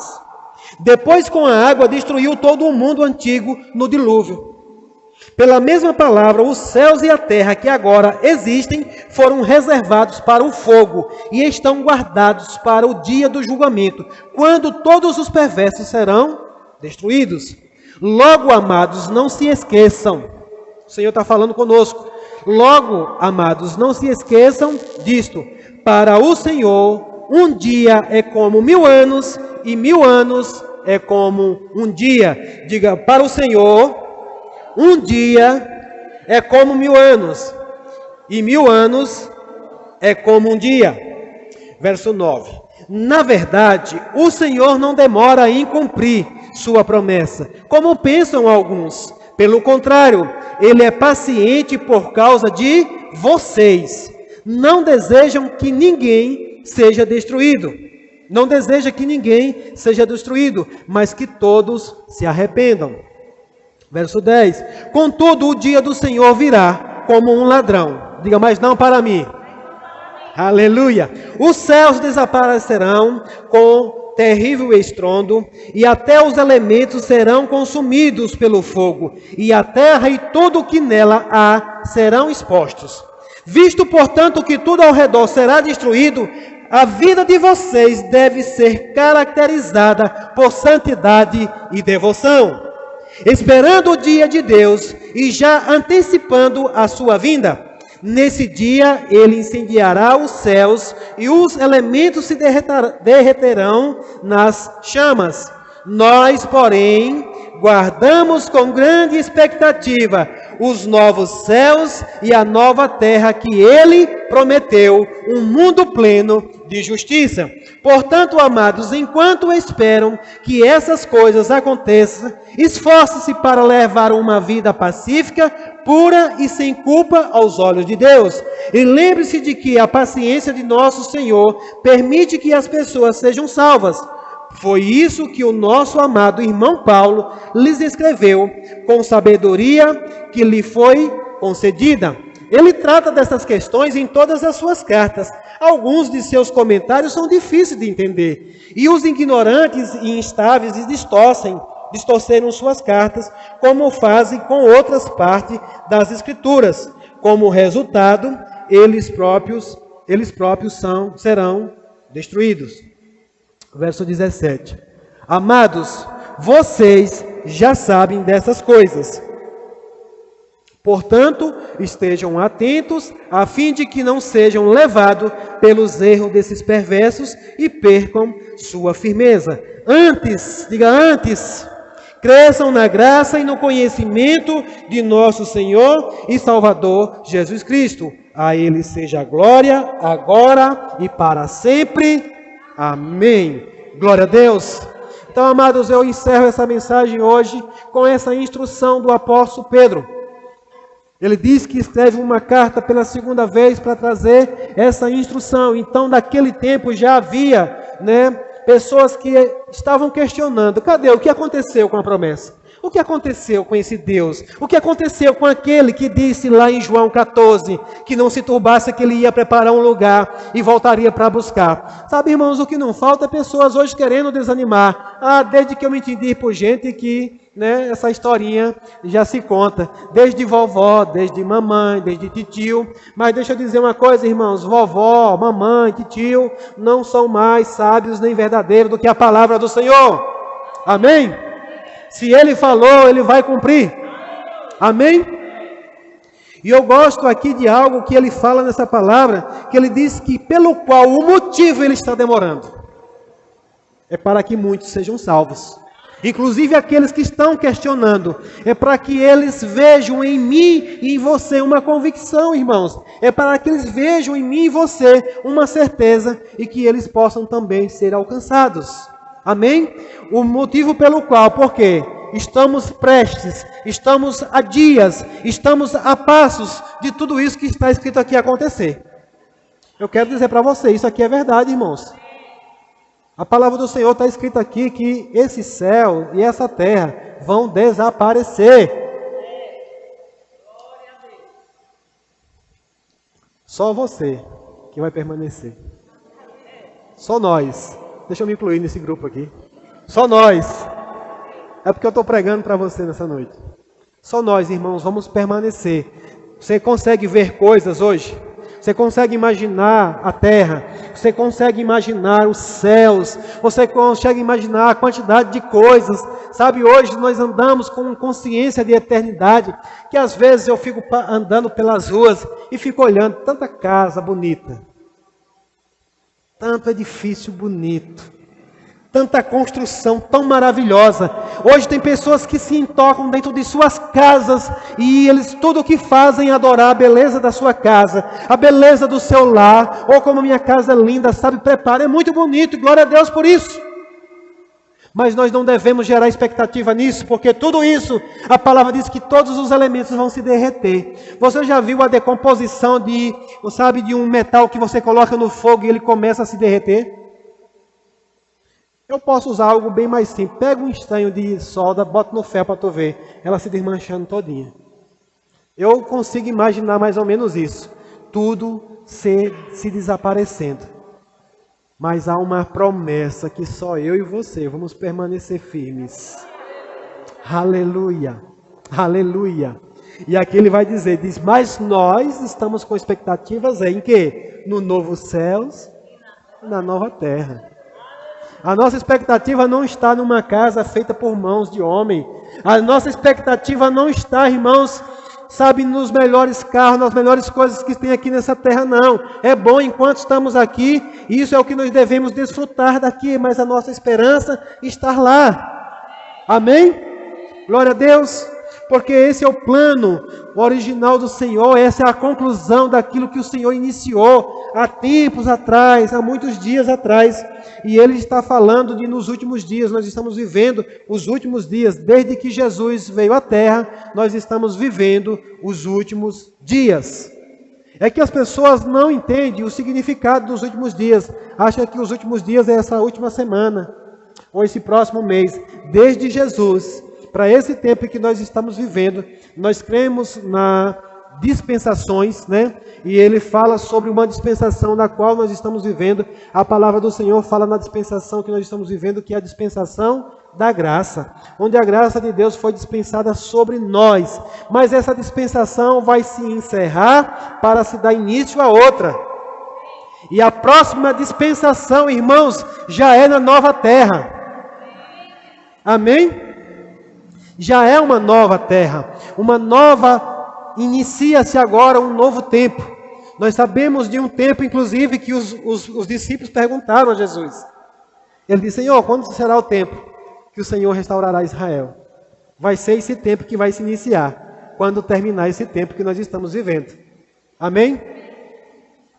Depois, com a água, destruiu todo o mundo antigo no dilúvio. Pela mesma palavra, os céus e a terra que agora existem foram reservados para o fogo e estão guardados para o dia do julgamento, quando todos os perversos serão destruídos. Logo, amados, não se esqueçam. O Senhor está falando conosco. Logo, amados, não se esqueçam disto. Para o Senhor, um dia é como 1000 anos, e 1000 anos é como um dia. Diga, para o Senhor, um dia é como 1000 anos, e 1000 anos é como um dia. Verso 9. Na verdade, o Senhor não demora em cumprir sua promessa, como pensam alguns. Pelo contrário, Ele é paciente por causa de vocês. Não desejam que ninguém seja destruído. Não deseja que ninguém seja destruído, mas que todos se arrependam. Verso 10. Contudo, o dia do Senhor virá como um ladrão. Diga, mas não para mim. Aleluia. Os céus desaparecerão com terrível estrondo, e até os elementos serão consumidos pelo fogo, e a terra e tudo o que nela há serão expostos. Visto, portanto, que tudo ao redor será destruído, a vida de vocês deve ser caracterizada por santidade e devoção, esperando o dia de Deus e já antecipando a sua vinda. Nesse dia ele incendiará os céus e os elementos se derreterão nas chamas. Nós, porém, guardamos com grande expectativa os novos céus e a nova terra que ele prometeu, um mundo pleno de justiça. Portanto, amados, enquanto esperam que essas coisas aconteçam, esforce-se para levar uma vida pacífica, pura e sem culpa aos olhos de Deus. E lembre-se de que a paciência de nosso Senhor permite que as pessoas sejam salvas. Foi isso que o nosso amado irmão Paulo lhes escreveu, com sabedoria que lhe foi concedida. Ele trata dessas questões em todas as suas cartas. Alguns de seus comentários são difíceis de entender, e os ignorantes e instáveis distorceram suas cartas, como fazem com outras partes das Escrituras. Como resultado, eles próprios serão destruídos. Verso 17. Amados, vocês já sabem dessas coisas. Portanto, estejam atentos, a fim de que não sejam levados pelos erros desses perversos e percam sua firmeza. Antes, diga antes, cresçam na graça e no conhecimento de nosso Senhor e Salvador Jesus Cristo. A Ele seja a glória, agora e para sempre. Amém. Glória a Deus. Então, amados, eu encerro essa mensagem hoje com essa instrução do apóstolo Pedro. Ele diz que escreve uma carta pela segunda vez para trazer essa instrução. Então, naquele tempo já havia, pessoas que estavam questionando: cadê? O que aconteceu com a promessa? O que aconteceu com esse Deus? O que aconteceu com aquele que disse lá em João 14, que não se turbasse, que ele ia preparar um lugar e voltaria para buscar? Sabe, irmãos, o que não falta é pessoas hoje querendo desanimar. Desde que eu me entendi por gente que, essa historinha já se conta. Desde vovó, desde mamãe, desde titio. Mas deixa eu dizer uma coisa, irmãos. Vovó, mamãe, titio não são mais sábios nem verdadeiros do que a palavra do Senhor. Amém? Se Ele falou, Ele vai cumprir. Amém? E eu gosto aqui de algo que Ele fala nessa palavra, que Ele diz que pelo qual o motivo Ele está demorando é para que muitos sejam salvos. Inclusive aqueles que estão questionando, é para que eles vejam em mim e em você uma convicção, irmãos. É para que eles vejam em mim e você uma certeza e que eles possam também ser alcançados. Amém? O motivo pelo qual, porque estamos prestes, estamos a dias, estamos a passos de tudo isso que está escrito aqui acontecer. Eu quero dizer para você, isso aqui é verdade, irmãos. A palavra do Senhor está escrita aqui que esse céu e essa terra vão desaparecer. Só você que vai permanecer. Só nós. Deixa eu me incluir nesse grupo aqui. Só nós. É porque eu estou pregando para você nessa noite. Só nós, irmãos, vamos permanecer. Você consegue ver coisas hoje? Você consegue imaginar a terra, você consegue imaginar os céus, você consegue imaginar a quantidade de coisas. Sabe, hoje nós andamos com consciência de eternidade, que às vezes eu fico andando pelas ruas e fico olhando tanta casa bonita, tanto edifício bonito, tanta construção tão maravilhosa. Hoje tem pessoas que se intocam dentro de suas casas e eles tudo o que fazem é adorar a beleza da sua casa, a beleza do seu lar. Ou como minha casa é linda, sabe, prepara, é muito bonito, glória a Deus por isso. Mas nós não devemos gerar expectativa nisso, porque tudo isso, a palavra diz que todos os elementos vão se derreter. Você já viu a decomposição de um metal que você coloca no fogo e ele começa a se derreter? Eu posso usar algo bem mais simples. Pega um estanho de solda, bota no ferro para tu ver. Ela se desmanchando todinha. Eu consigo imaginar mais ou menos isso. Tudo se desaparecendo. Mas há uma promessa que só eu e você vamos permanecer firmes. Aleluia. Aleluia. E aqui ele vai dizer, mas nós estamos com expectativas em quê? No novo céus e na nova terra. A nossa expectativa não está numa casa feita por mãos de homem. A nossa expectativa não está, irmãos, sabe, nos melhores carros, nas melhores coisas que tem aqui nessa terra, não. É bom enquanto estamos aqui, isso é o que nós devemos desfrutar daqui, mas a nossa esperança está lá. Amém? Glória a Deus. Porque esse é o plano original do Senhor, essa é a conclusão daquilo que o Senhor iniciou há tempos atrás, há muitos dias atrás. E Ele está falando de nos últimos dias, nós estamos vivendo os últimos dias, desde que Jesus veio à Terra, nós estamos vivendo os últimos dias. É que as pessoas não entendem o significado dos últimos dias, acham que os últimos dias é essa última semana, ou esse próximo mês. Desde Jesus, para esse tempo que nós estamos vivendo, nós cremos na dispensações, né? E ele fala sobre uma dispensação na qual nós estamos vivendo. A palavra do Senhor fala na dispensação que nós estamos vivendo, que é a dispensação da graça, onde a graça de Deus foi dispensada sobre nós. Mas essa dispensação vai se encerrar para se dar início a outra. E a próxima dispensação, irmãos, já é na nova terra. Amém? Já é uma nova terra, inicia-se agora um novo tempo. Nós sabemos de um tempo, inclusive, que os discípulos perguntaram a Jesus. Ele disse, Senhor, quando será o tempo que o Senhor restaurará Israel? Vai ser esse tempo que vai se iniciar, quando terminar esse tempo que nós estamos vivendo. Amém?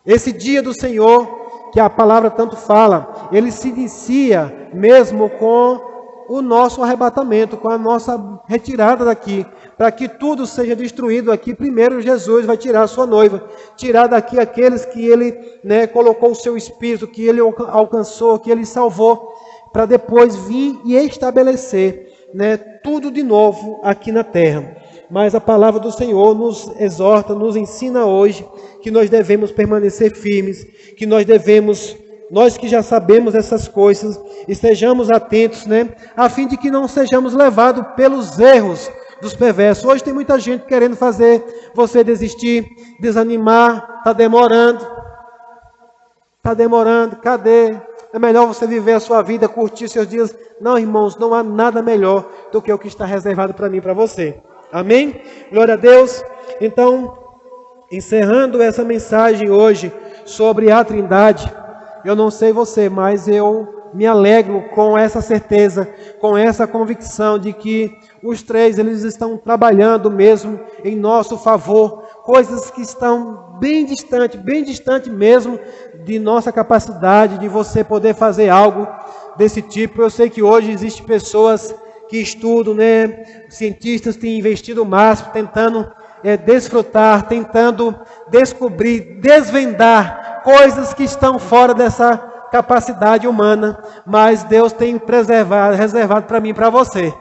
Esse dia do Senhor, que a palavra tanto fala, ele se inicia mesmo com o nosso arrebatamento, com a nossa retirada daqui, para que tudo seja destruído aqui. Primeiro Jesus vai tirar a sua noiva, tirar daqui aqueles que ele, né, colocou o seu espírito, que ele alcançou, que ele salvou, para depois vir e estabelecer, né, tudo de novo aqui na terra. Mas a palavra do Senhor nos exorta, nos ensina hoje que nós devemos permanecer firmes, que nós que já sabemos essas coisas, estejamos atentos, né? A fim de que não sejamos levados pelos erros dos perversos. Hoje tem muita gente querendo fazer você desistir, desanimar, está demorando, cadê? É melhor você viver a sua vida, curtir seus dias. Não, irmãos, não há nada melhor do que o que está reservado para mim e para você. Amém? Glória a Deus. Então, encerrando essa mensagem hoje sobre a Trindade, eu não sei você, mas eu me alegro com essa certeza, com essa convicção de que os três, eles estão trabalhando mesmo em nosso favor, coisas que estão bem distante mesmo de nossa capacidade de você poder fazer algo desse tipo. Eu sei que hoje existem pessoas que estudam, né? Cientistas têm investido o máximo, tentando desfrutar, tentando descobrir, desvendar coisas que estão fora dessa capacidade humana, mas Deus tem reservado para mim e para você,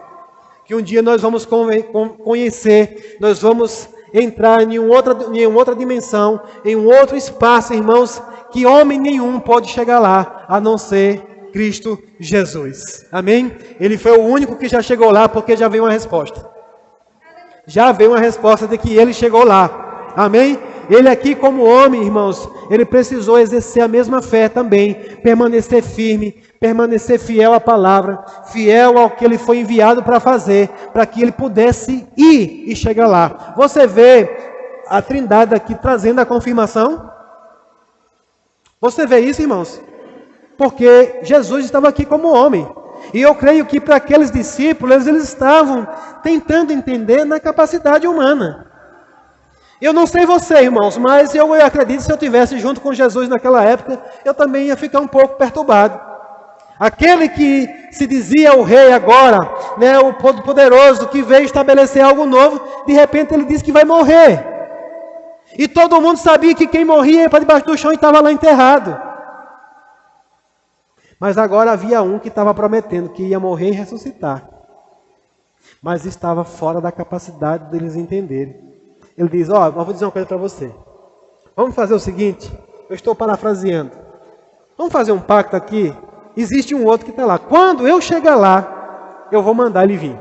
que um dia nós vamos conhecer, nós vamos entrar em uma outra dimensão, em um outro espaço, irmãos, que homem nenhum pode chegar lá, a não ser Cristo Jesus. Amém? Ele foi o único que já chegou lá, porque já veio uma resposta. Já veio uma resposta de que ele chegou lá. Amém? Ele aqui como homem, irmãos, ele precisou exercer a mesma fé também, permanecer firme, permanecer fiel à palavra, fiel ao que ele foi enviado para fazer, para que ele pudesse ir e chegar lá. Você vê a Trindade aqui trazendo a confirmação? Você vê isso, irmãos? Porque Jesus estava aqui como homem. E eu creio que para aqueles discípulos, eles estavam tentando entender na capacidade humana. Eu não sei você, irmãos, mas eu acredito que se eu estivesse junto com Jesus naquela época, eu também ia ficar um pouco perturbado. Aquele que se dizia o rei agora, né, o poderoso, que veio estabelecer algo novo, de repente ele disse que vai morrer. E todo mundo sabia que quem morria ia para debaixo do chão e estava lá enterrado. Mas agora havia um que estava prometendo que ia morrer e ressuscitar. Mas estava fora da capacidade deles entenderem. Ele diz, eu vou dizer uma coisa para você. Vamos fazer o seguinte, eu estou parafraseando. Vamos fazer um pacto aqui. Existe um outro que está lá. Quando eu chegar lá, eu vou mandar ele vir.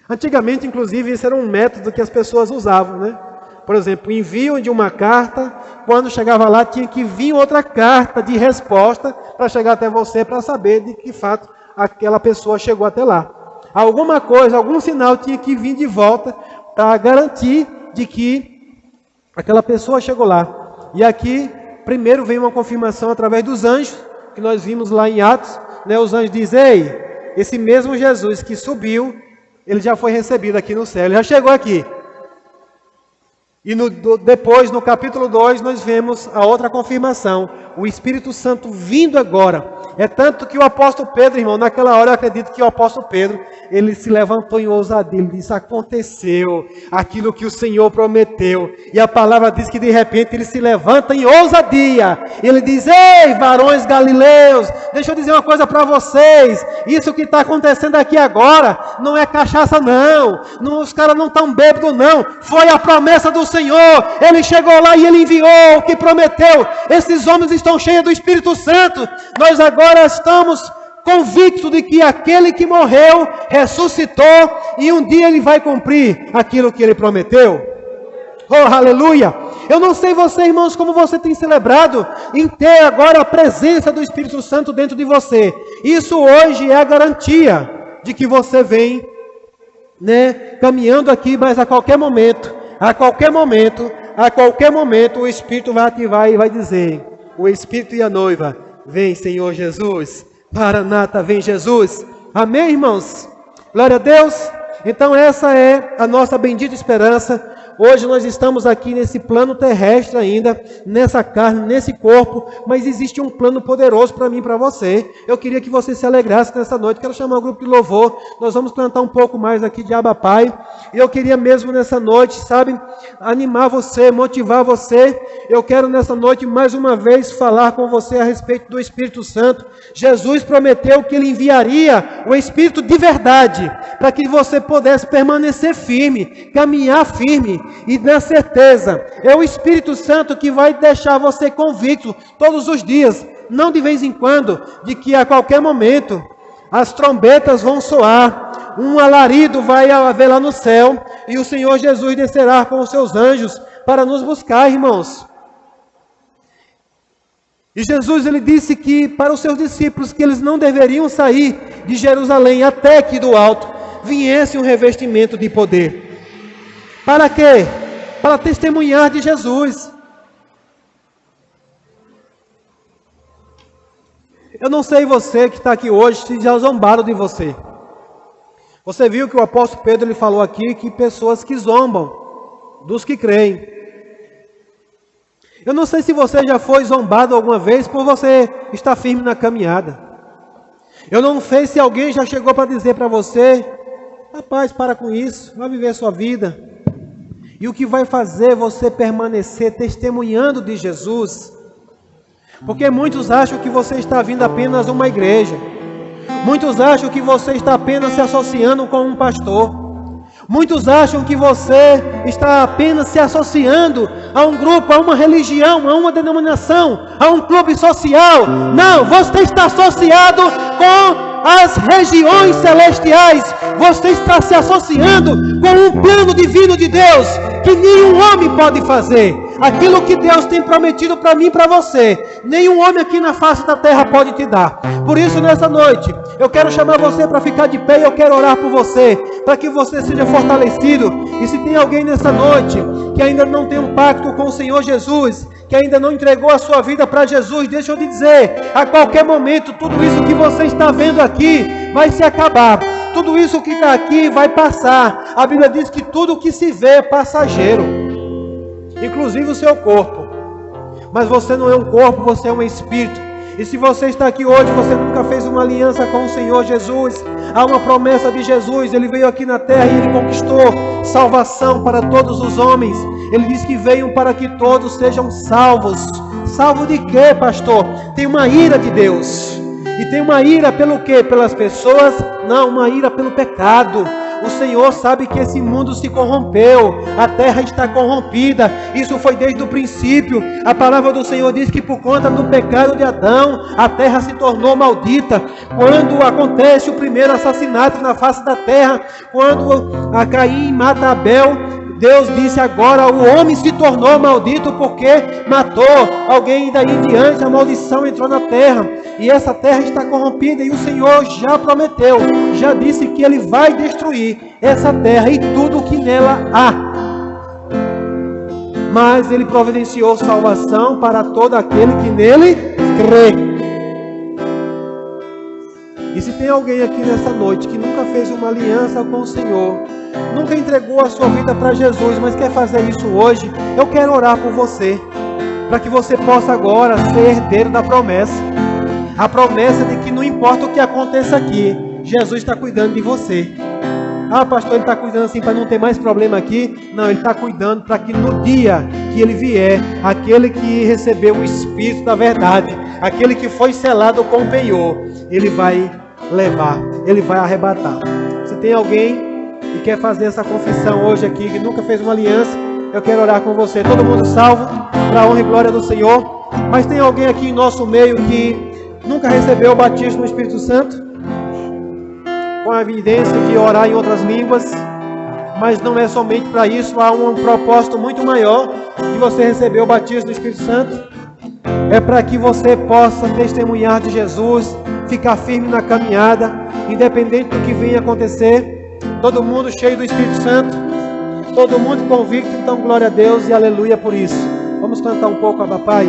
Antigamente, inclusive, esse era um método que as pessoas usavam, né? Por exemplo, envio de uma carta, quando chegava lá tinha que vir outra carta de resposta para chegar até você, para saber de que fato aquela pessoa chegou até lá. Alguma coisa, algum sinal tinha que vir de volta para garantir de que aquela pessoa chegou lá. E aqui, primeiro vem uma confirmação através dos anjos, que nós vimos lá em Atos, né? Os anjos dizem, ei, esse mesmo Jesus que subiu, ele já foi recebido aqui no céu, ele já chegou aqui. E depois, no capítulo 2, nós vemos a outra confirmação, o Espírito Santo vindo agora. É tanto que o apóstolo Pedro, irmão, naquela hora eu acredito que o apóstolo Pedro, ele se levantou em ousadia, ele disse, aconteceu aquilo que o Senhor prometeu. E a palavra diz que de repente ele se levanta em ousadia. Ele diz, ei, varões galileus, deixa eu dizer uma coisa para vocês, isso que está acontecendo aqui agora, não é cachaça não, os caras não estão bêbados não, foi a promessa do Senhor, ele chegou lá e ele enviou o que prometeu, esses homens estão cheios do Espírito Santo, nós agora estamos convictos de que aquele que morreu, ressuscitou, e um dia ele vai cumprir aquilo que ele prometeu. Oh, aleluia! Eu não sei você, irmãos, como você tem celebrado em ter agora a presença do Espírito Santo dentro de você. Isso hoje é a garantia de que você vem, né, caminhando aqui, mas a qualquer momento, o Espírito vai ativar e vai dizer, o Espírito e a noiva, vem Senhor Jesus, Maranata, vem Jesus. Amém, irmãos? Glória a Deus. Então essa é a nossa bendita esperança. Hoje nós estamos aqui nesse plano terrestre ainda, nessa carne, nesse corpo, mas existe um plano poderoso para mim e para você. Eu queria que você se alegrasse nessa noite. Quero chamar o grupo de louvor. Nós vamos cantar um pouco mais aqui de Abba Pai. E eu queria mesmo nessa noite, sabe, animar você, motivar você. Eu quero nessa noite mais uma vez falar com você a respeito do Espírito Santo. Jesus prometeu que Ele enviaria o Espírito de verdade, para que você pudesse permanecer firme, caminhar firme. E na certeza, é o Espírito Santo que vai deixar você convicto todos os dias, não de vez em quando, de que a qualquer momento as trombetas vão soar, um alarido vai haver lá no céu, e o Senhor Jesus descerá com os seus anjos para nos buscar, irmãos. E Jesus, ele disse que para os seus discípulos que eles não deveriam sair de Jerusalém até que do alto viesse um revestimento de poder. Para quê? Para testemunhar de Jesus. Eu não sei você que está aqui hoje se já zombaram de você. Você viu que o apóstolo Pedro ele falou aqui que pessoas que zombam dos que creem. Eu não sei se você já foi zombado alguma vez por você estar firme na caminhada. Eu não sei se alguém já chegou para dizer para você: rapaz, para com isso, vai viver sua vida. E o que vai fazer você permanecer testemunhando de Jesus? Porque muitos acham que você está vindo apenas a uma igreja. Muitos acham que você está apenas se associando com um pastor. Muitos acham que você está apenas se associando a um grupo, a uma religião, a uma denominação, a um clube social. Não, você está associado com as regiões celestiais. Você está se associando com um plano divino de Deus que nenhum homem pode fazer. Aquilo que Deus tem prometido para mim e para você, nenhum homem aqui na face da terra pode te dar. Por isso, nessa noite, eu quero chamar você para ficar de pé e eu quero orar por você, para que você seja fortalecido. E se tem alguém nessa noite que ainda não tem um pacto com o Senhor Jesus, que ainda não entregou a sua vida para Jesus, deixa eu te dizer, a qualquer momento, tudo isso que você está vendo aqui vai se acabar. Tudo isso que está aqui vai passar. A Bíblia diz que tudo que se vê é passageiro, inclusive o seu corpo. Mas você não é um corpo, você é um espírito. E se você está aqui hoje, você nunca fez uma aliança com o Senhor Jesus. Há uma promessa de Jesus. Ele veio aqui na terra e Ele conquistou salvação para todos os homens. Ele diz que veio para que todos sejam salvos. Salvo de quê, pastor? Tem uma ira de Deus. E tem uma ira pelo quê? Pelas pessoas? Não, uma ira pelo pecado. O Senhor sabe que esse mundo se corrompeu, a terra está corrompida, isso foi desde o princípio. A palavra do Senhor diz que por conta do pecado de Adão, a terra se tornou maldita. Quando acontece o primeiro assassinato na face da terra, quando a Caim mata Abel, Deus disse: agora o homem se tornou maldito porque matou alguém. E daí em diante a maldição entrou na terra, e essa terra está corrompida, e o Senhor já prometeu, já disse que Ele vai destruir essa terra e tudo o que nela há. Mas Ele providenciou salvação para todo aquele que nele crê. E se tem alguém aqui nessa noite que nunca fez uma aliança com o Senhor, nunca entregou a sua vida para Jesus, mas quer fazer isso hoje, eu quero orar por você, para que você possa agora ser herdeiro da promessa. A promessa de que não importa o que aconteça aqui, Jesus está cuidando de você. Ah, pastor, Ele está cuidando assim para não ter mais problema aqui? Não, Ele está cuidando para que no dia que Ele vier, aquele que recebeu o Espírito da verdade, aquele que foi selado com o penhor, Ele vai levar, Ele vai arrebatar. Se tem alguém que quer fazer essa confissão hoje aqui, que nunca fez uma aliança, eu quero orar com você. Todo mundo salvo, para a honra e glória do Senhor. Mas tem alguém aqui em nosso meio que nunca recebeu o batismo no Espírito Santo? Com a evidência de orar em outras línguas, mas não é somente para isso, há um propósito muito maior de você receber o batismo do Espírito Santo. É para que você possa testemunhar de Jesus, ficar firme na caminhada, independente do que venha acontecer. Todo mundo cheio do Espírito Santo, todo mundo convicto. Então glória a Deus e aleluia por isso. Vamos cantar um pouco, Abba Pai.